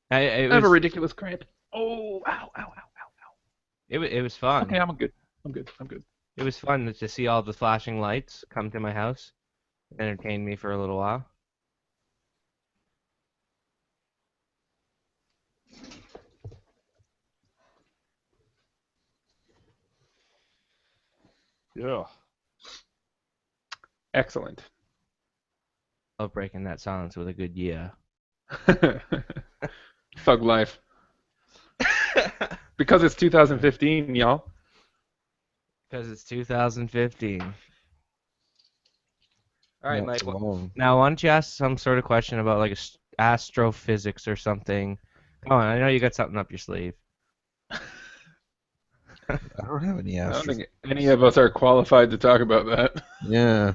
It I have a was ridiculous cramp. Oh, ow, ow, ow, ow. it was fun. Okay, I'm good. I'm good. I'm good. It was fun to see all the flashing lights come to my house. It entertained me for a little while. Yeah. Excellent. Love breaking that silence with a good yeah. Thug life. Because it's 2015, y'all. Because it's 2015. All right, Not Mike. for long. Now, why don't you ask some sort of question about like astrophysics or something? Come on, I know you got something up your sleeve. I don't have any I don't astro. think any of us are qualified to talk about that. Yeah.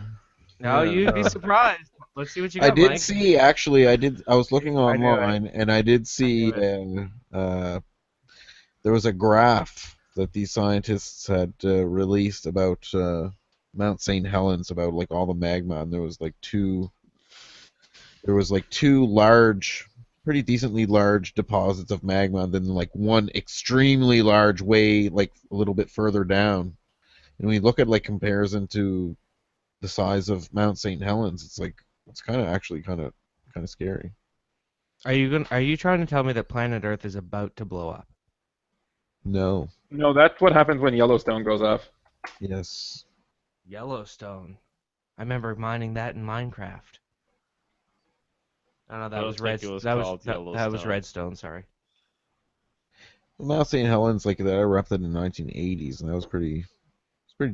No, Yeah, you'd be no. surprised. Let's see what you I got, did Mike. see, actually, I was looking I knew it. online, and I did see there was a graph that these scientists had released about Mount St. Helens, about like all the magma, and there was like two large, pretty decently large deposits of magma, and then like one extremely large way like a little bit further down. And when you look at like comparison to the size of Mount St. Helens, it's kind of scary. Are you trying to tell me that planet Earth is about to blow up? No. No, that's what happens when Yellowstone goes off. Yes. Yellowstone. I remember mining that in Minecraft. Oh, no, that I don't was think it was that called that was Yellowstone. Redstone. Sorry. Mount St. Helens, like that erupted in the 1980s, and that was pretty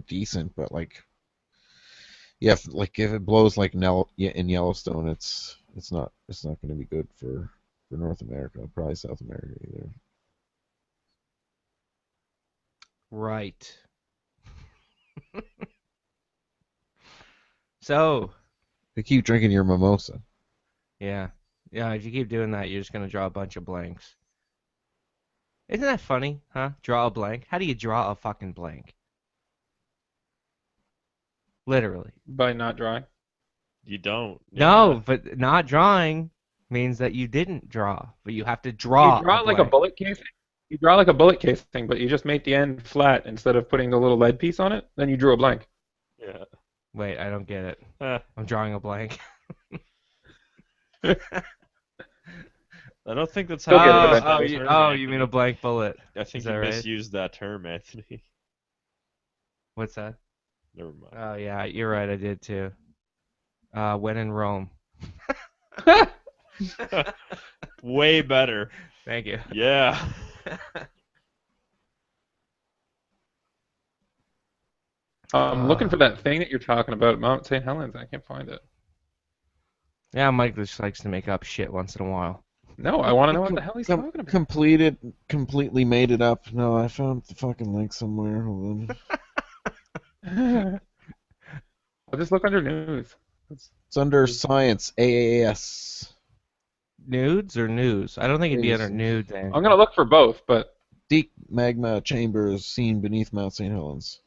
decent. But like, yeah, if it blows like in Yellowstone, it's not going to be good for North America, probably South America either. Right. So, If you keep drinking your mimosa. yeah. Yeah, if you keep doing that, you're just going to draw a bunch of blanks. Isn't that funny, huh? Draw a blank? How do you draw a fucking blank? Literally. By not drawing. You don't. No, Yeah. but not drawing means that you didn't draw, but you have to You draw draw a like a blank. bullet casing. You draw like a bullet casing, but you just make the end flat instead of putting the little lead piece on it. Then you drew a blank. Yeah. Wait, I don't get it. Eh, I'm drawing a blank. I don't think that's Still how get it you use eventually. that term, You mean a Anthony. blank bullet? I think Is you that right? misused that term, Anthony. What's that? Never mind. Oh yeah, you're right. I did too. When in Rome. Way better. Thank you. Yeah. I'm looking for that thing that you're talking about, Mount St. Helens. I can't find it. Yeah, Mike just likes to make up shit once in a while. No, I want to know what the hell he's talking about. Completely made it up. No, I found the fucking link somewhere. Hold on. I'll just look under news. It's under science, AAS. Nudes or news? I don't think it'd be News. under nudes. I'm gonna look for both, but Deep magma chambers seen beneath Mount St. Helens.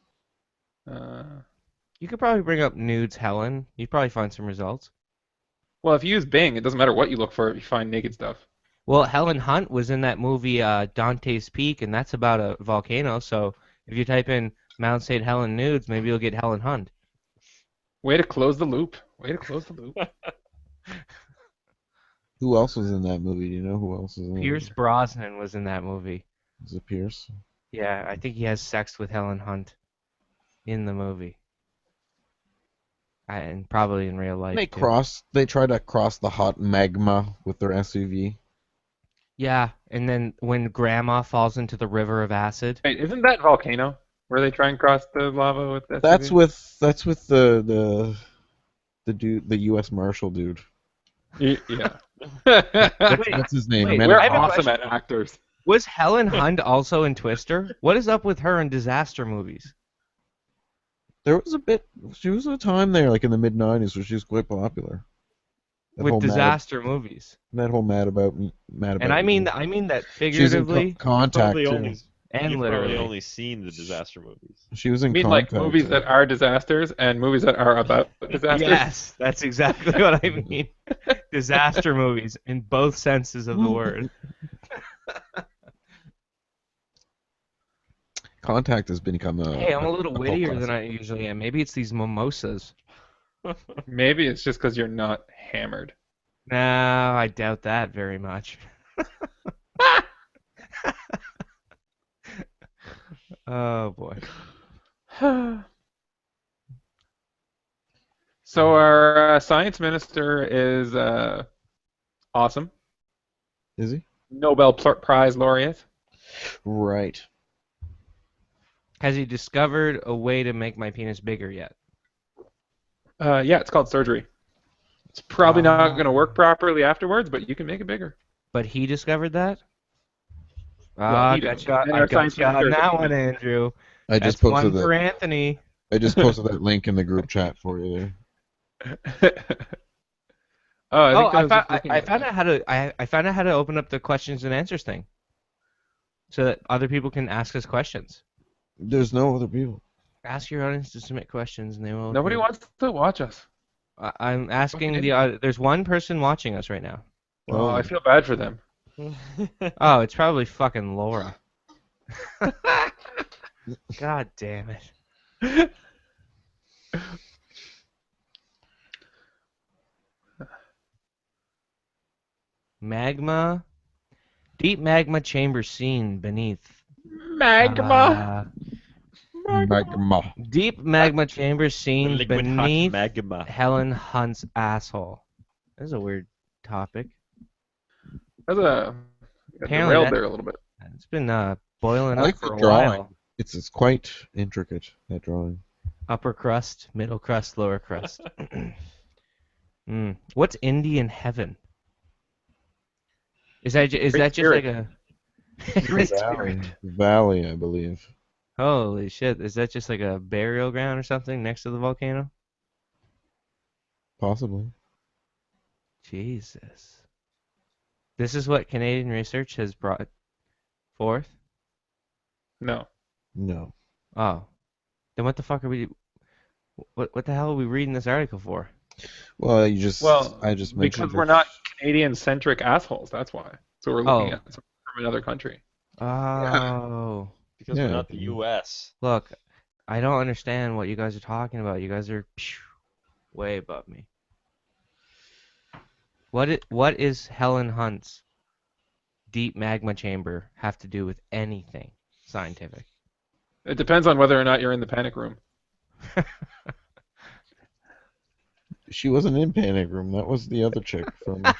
You could probably bring up nudes, Helen. You'd probably find some results. well, if you use Bing, it doesn't matter what you look for if you find naked stuff. Well, Helen Hunt was in that movie Dante's Peak, and that's about a volcano. So if you type in Mount St. Helen nudes, maybe you'll get Helen Hunt. Way to close the loop. Way to close the loop. Who else was in that movie? Do you know who else is in Pierce it? Brosnan was in that movie. Is it Pierce? Yeah, I think he has sex with Helen Hunt in the movie. And probably in real life, too. They try to cross the hot magma with their SUV. Yeah, and then when Grandma falls into the river of acid. Wait, isn't that Volcano? Where they try and cross the lava with that? That's with the dude, the U.S. Marshal dude. Yeah. What's his name? wait, Men We're in I have a Black. awesome at actors. Was Helen Hunt also in Twister? What is up with her in disaster movies? There was she was a time there, like in the mid-90s, where she was quite popular. With disaster movies. That whole mad about And I mean that She was in figuratively Contact Probably too. only And You've literally. probably only seen the disaster movies. She was I in mean, like Contact. movies that are disasters and movies that are about disasters. Yes, that's exactly what I mean. Disaster movies in both senses of the word. Contact has become a. Hey, I'm a little cult wittier than classic. I usually am. Maybe it's these mimosas. Maybe it's just because you're not hammered. No, I doubt that very much. Oh boy. So our science minister is awesome. Is he? Nobel Prize laureate. Right. Has he discovered a way to make my penis bigger yet? Yeah, it's called surgery. It's probably not going to work properly afterwards, but you can make it bigger. But he discovered that? Well, he got didn't. you. And I our got science you on minister that didn't. one, Andrew. I just That's posted one for that. Anthony. I just posted that link in the group chat for you there. Oh, I think I found out how to I found out how to open up the questions and answers thing, so that other people can ask us questions. There's no other people. Ask your audience to submit questions, and they will. Nobody wants to watch us. I'm asking Okay. there's one person watching us right now. Well, I feel bad for them. Oh, it's probably fucking Laura. God damn it. Magma. Deep magma chamber seen beneath. Magma. Magma. Deep magma chamber The seen liquid hot beneath magma. Helen Hunt's asshole. This is a weird topic. That's a Apparently derailed that- there a little bit. It's been boiling I up like for the a drawing. while. It's quite intricate, that drawing. Upper crust, middle crust, lower crust. What's Indian heaven? Is that Great just spirit. like a Great Valley. spirit. Valley, I believe. holy shit? Is that just like a burial ground or something next to the volcano? Possibly. Jesus. This is what Canadian research has brought forth? No. No. Oh. Then what the fuck are we... What the hell are we reading this article for? Well, I just mentioned because we're it. not Canadian-centric assholes. That's why. So we're looking Oh. at something from another country. Oh. Because Yeah. we're not the U.S. Look, I don't understand what you guys are talking about. You guys are way above me. What is Helen Hunt's deep magma chamber have to do with anything scientific? It depends on whether or not you're in the panic room. She wasn't in Panic Room. That was the other chick from. That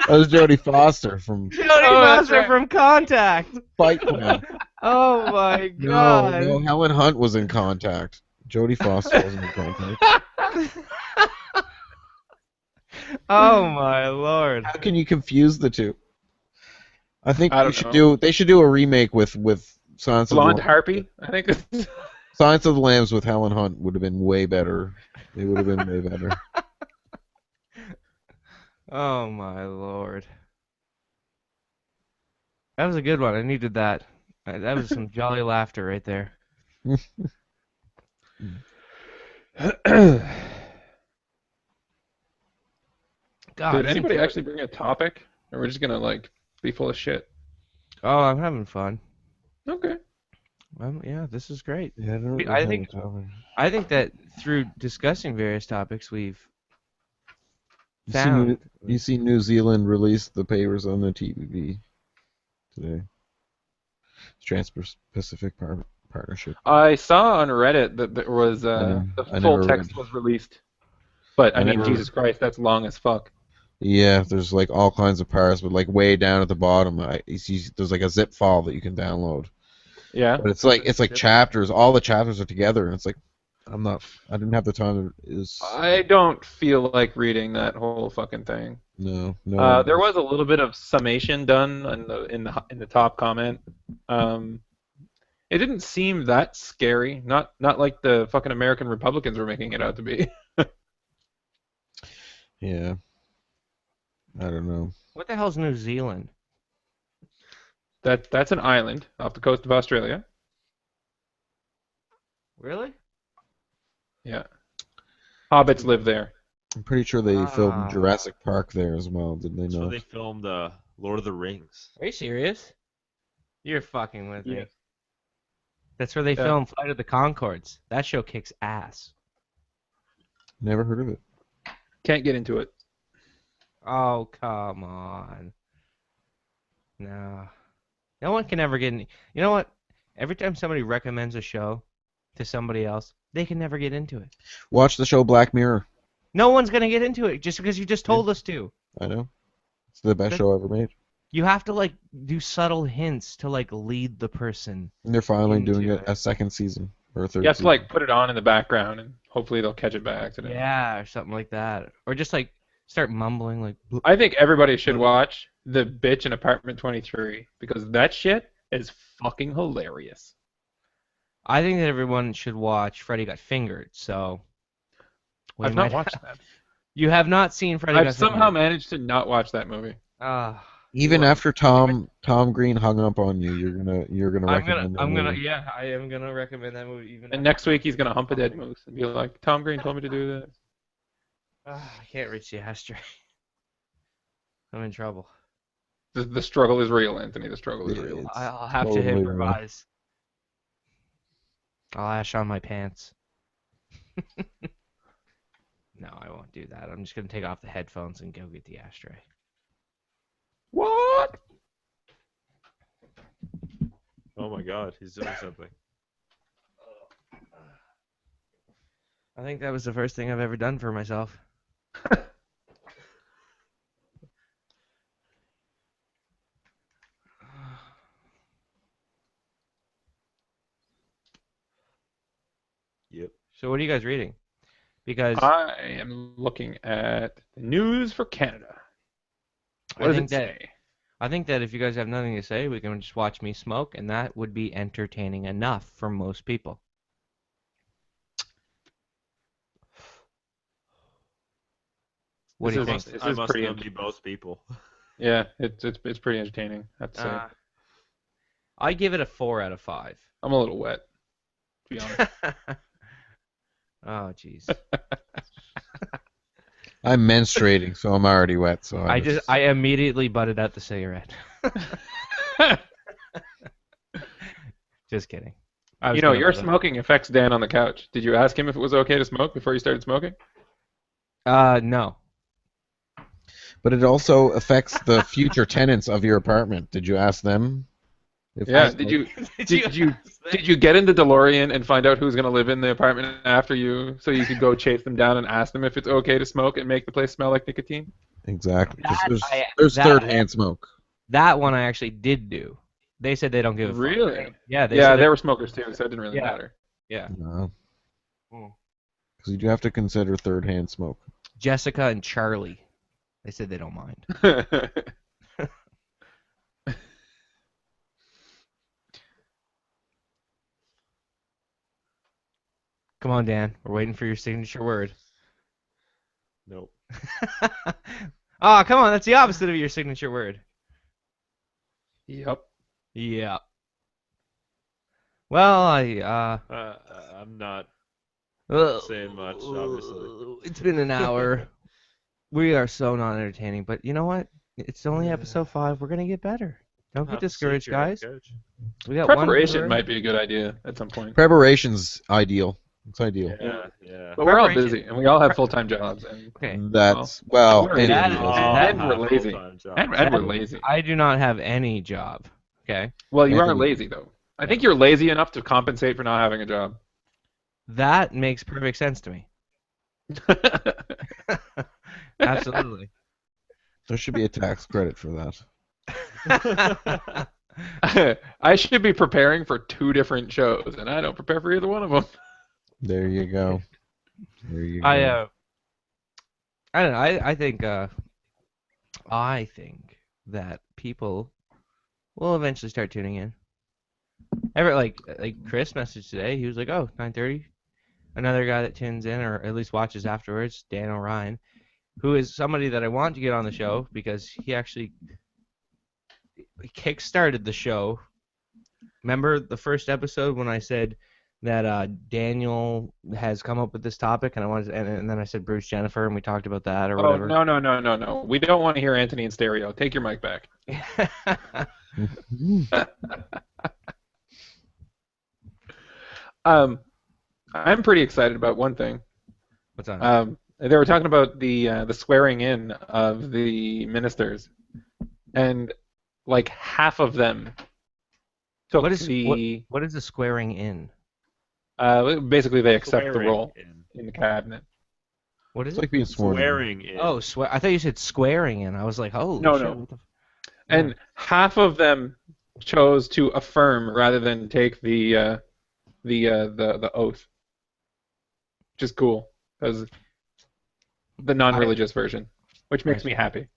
was Jodie Foster from Jodie that's Foster right. from Contact. Fight Club. Oh my No, god. no, Helen Hunt was in Contact. Jodie Foster wasn't in Contact. Oh my lord. How can you confuse the two? I think I they don't should know. do a remake with Silence Blonde of the Harpy, I think. Silence of the Lambs with Helen Hunt would have been way better. It would have been way better. Oh my lord. That was a good one. I needed that. That was some jolly laughter right there. God, Did these anybody employ- actually bring a topic? Or we're just gonna like be full of shit? Oh, I'm having fun. Okay. Yeah, this is great. Yeah, I, don't I have think- a topic. I think that through discussing various topics, we've You see found. You see New Zealand released the papers on the TVB today. Trans-Pacific Partnership. I saw on Reddit that there was the I full never text read. was released. But I mean, never- Jesus Christ, that's long as fuck. Yeah, there's like all kinds of parts, but like way down at the bottom, there's like a zip file that you can download. Yeah. But it's like chapters. All the chapters are together, and it's like I didn't have the time. I don't feel like reading that whole fucking thing. No. There was a little bit of summation done in the top comment. It didn't seem that scary. Not like the fucking American Republicans were making it out to be. Yeah. I don't know. What the hell's New Zealand? That's an island off the coast of Australia. Really? Yeah. Hobbits live there. I'm pretty sure they filmed Ah. Jurassic Park there as well, did they That's where not? they filmed Lord of the Rings. Are you serious? You're fucking with me. Yeah. That's where they Yeah. filmed Flight of the Conchords. That show kicks ass. Never heard of it. Can't get into it. Oh, come on. No. No one can ever get in. You know what? Every time somebody recommends a show to somebody else, they can never get into it. Watch the show Black Mirror. No one's going to get into it just because you just told us to. I know. It's the best That- show ever made. You have to, like, do subtle hints to, like, lead the person. And they're finally doing Into it it. a second season or a third You have to season. like put it on in the background, and hopefully they'll catch it by accident. Yeah, or something like that. Or just, like, start mumbling, like, I think everybody should watch The Bitch in Apartment 23 because that shit is fucking hilarious. I think that everyone should watch Freddy Got Fingered, so... we I've not might- watched that. You have not seen Freddy I've Got somehow Fingered? managed to not watch that movie. Even Well, after Tom Green hung up on you, you're gonna recommend that movie. yeah, I am gonna recommend that movie even. And next week he's gonna hump a dead moose and be like, Tom Green told me to do this. I can't reach the ashtray. I'm in trouble. The struggle is real, Anthony. The struggle is Yeah, real. it's I'll have to totally real. improvise. I'll ash on my pants. No, I won't do that. I'm just gonna take off the headphones and go get the ashtray. What? Oh my God, he's doing something. I think that was the first thing I've ever done for myself. Yep. So what are you guys reading? Because I am looking at the news for Canada. What does it say? I think that if you guys have nothing to say, we can just watch me smoke, and that would be entertaining enough for most people. What do you think? This I is must pretty envy both people. Yeah, it's pretty entertaining, I have to say. I give it a 4 out of 5. I'm a little wet, to be honest. Oh, jeez. I'm menstruating, so I'm already wet. So I immediately butted out the cigarette. Just kidding. I was You know, gonna your butt it. smoking affects Dan on the couch. Did you ask him if it was okay to smoke before you started smoking? No. But it also affects the future tenants of your apartment. Did you ask them? If Yeah. they Did smoke? you get in the DeLorean and find out who's gonna live in the apartment after you, so you could go chase them down and ask them if it's okay to smoke and make the place smell like nicotine? Exactly. 'Cause That- there's that- third-hand smoke. That one I actually did do. They said they don't give a fuck. Really? Yeah, Yeah, said they were smokers too, so it didn't really Yeah. matter. Yeah. No. Mm. Because you do have to consider third-hand smoke. Jessica and Charlie. They said they don't mind. Come on, Dan. We're waiting for your signature word. Nope. Oh, come on. That's the opposite of your signature word. Yep. Yeah. Well, I'm not uh, saying much, obviously. It's been an hour. We are so not entertaining, but you know what? It's only episode 5. We're gonna get better. Don't get Have to discouraged, sit here, guys. coach. We got one Preparation viewer. might be a good idea at some point. Preparation's ideal. It's ideal. Yeah. But we're all Preparation- busy, and we all have full-time jobs. And, Okay. That's well. That any is- of us. that- and we're lazy. Full-time job. And we're lazy. I do not have any job. Okay. Well, you are Anthony- lazy, though. I think you're lazy enough to compensate for not having a job. That makes perfect sense to me. Absolutely. There should be a tax credit for that. I should be preparing for 2 different shows, and I don't prepare for either one of them. There you go. There you go. I don't know. I think that people will eventually start tuning in. Like Chris messaged today. He was like, "Oh, 9:30." Another guy that tunes in or at least watches afterwards, Dan O'Ryan, who is somebody that I want to get on the show because he actually kickstarted the show. Remember the first episode when I said that Daniel has come up with this topic, and I wanted, and then I said Bruce Jennifer, and we talked about that or Oh, whatever. no. We don't want to hear Anthony in stereo. Take your mic back. I'm pretty excited about one thing. What's on? They were talking about the swearing in of the ministers, and like half of them took What is the what is the squaring in? basically they accept the Swearing role in. in the cabinet. What is It's it? like being sworn in. Swearing in. Oh, I thought you said squaring in. I was like, holy No, shit. no. What the And half of them chose to affirm rather than take the oath, which is cool because the non-religious version, which makes me happy.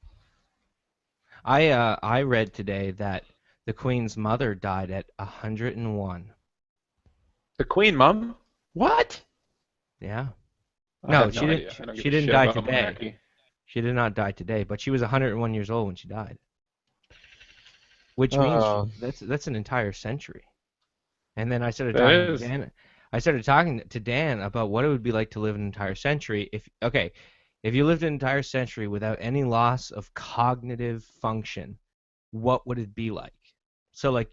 I read today that the Queen's mother died at 101. The Queen Mum? What? Yeah. I No, have she no didn't. idea. I don't give She a didn't shit die about today. monarchy. She did not die today, but she was 101 years old when she died. Which means that's an entire century. And then I started That talking to is. Dan. I started talking to Dan about what it would be like to live an entire century. If you lived an entire century without any loss of cognitive function, what would it be like? So like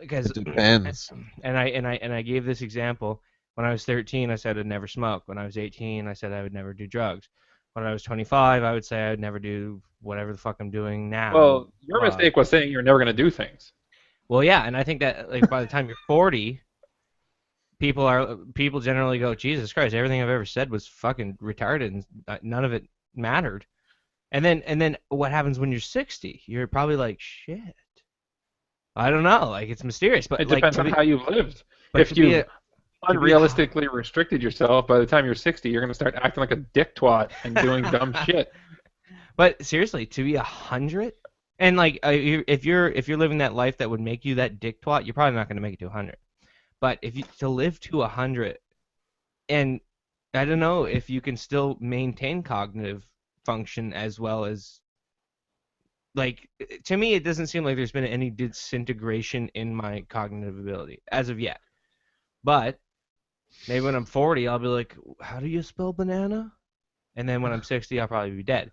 as It depends. and I gave this example. When I was 13, I said I'd never smoke. When I was 18, I said I would never do drugs. When I was 25, I would say I'd never do whatever the fuck I'm doing now. Well, your mistake was saying you're never going to do things. Well, yeah, and I think that like by the time you're 40, people generally go, Jesus Christ, everything I've ever said was fucking retarded, and none of it mattered. And then what happens when you're 60? You're probably like, shit. I don't know, like it's mysterious, but It like depends on how you've lived. but If to be you've unrealistically restricted yourself, by the time you're 60, you're going to start acting like a dick twat and doing dumb shit. But seriously, to be 100, and like if you're living that life that would make you that dick twat, you're probably not going to make it to 100. But if you to live to 100, and I don't know if you can still maintain cognitive function as well as like to me, it doesn't seem like there's been any disintegration in my cognitive ability as of yet. But maybe when I'm 40, I'll be like, how do you spell banana? And then when I'm 60, I'll probably be dead.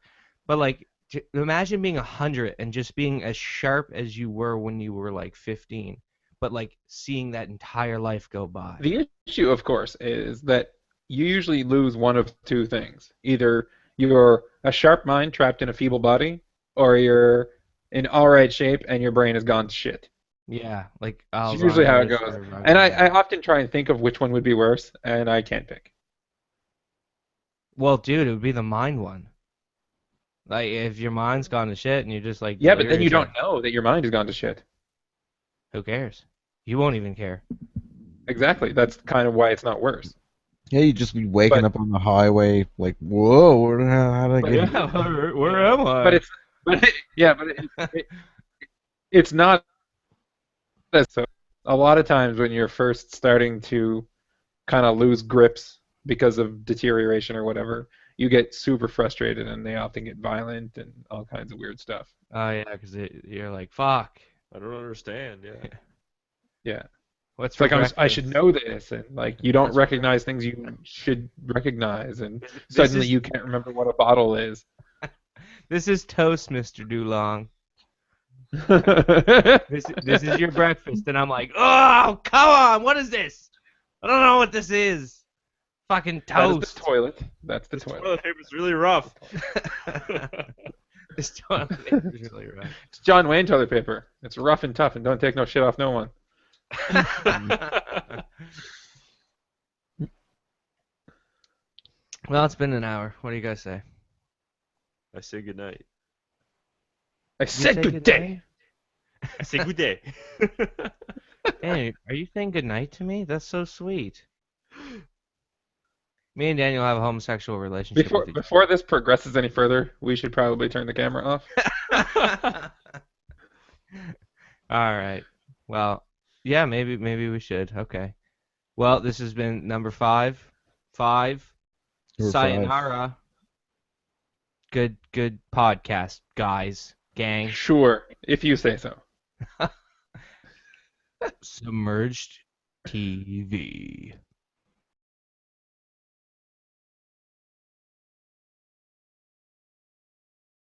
But like, imagine being 100 and just being as sharp as you were when you were like 15, but like seeing that entire life go by. The issue, of course, is that you usually lose one of two things. Either you're a sharp mind trapped in a feeble body, or you're in all right shape and your brain has gone to shit. Yeah, like It's usually how it goes. And I often try and think of which one would be worse, and I can't pick. Well, dude, it would be the mind one. Like if your mind's gone to shit and you're just like Yeah, but then you delirious, don't know that your mind has gone to shit. who cares? You won't even care. Exactly. That's kind of why it's not worse. Yeah, you'd just be waking up on the highway like, whoa, how did I get here? Yeah, where am I? But it's not so. A lot of times when you're first starting to kind of lose grips because of deterioration or whatever, you get super frustrated and they often get violent and all kinds of weird stuff. Oh yeah, because you're like, fuck. I don't understand. Yeah. Yeah. What's It's for like I breakfast? should know this, and like you don't What's for recognize things you should recognize, and This suddenly is- you can't remember what a bottle is. This is toast, Mr. Dulong. That's This is your breakfast, and I'm like, oh, come on, what is this? I don't know what this is. Fucking toast. the toilet. That's the This toilet. toilet paper's really rough. This toilet paper is really rough. It's John Wayne toilet paper. It's rough and tough, and don't take no shit off no one. Well, it's been an hour. What do you guys say? I say goodnight. I said good day. I say good day. Hey, are you saying goodnight to me? That's so sweet. Me and Daniel have a homosexual relationship. Before with each before this progresses any further, we should probably turn the camera off. other. All right. Well, yeah, maybe we should. Okay. Well, this has been number 5. Number 5. Sayonara. Good podcast, guys, gang. Sure, if you say so. Submerged TV.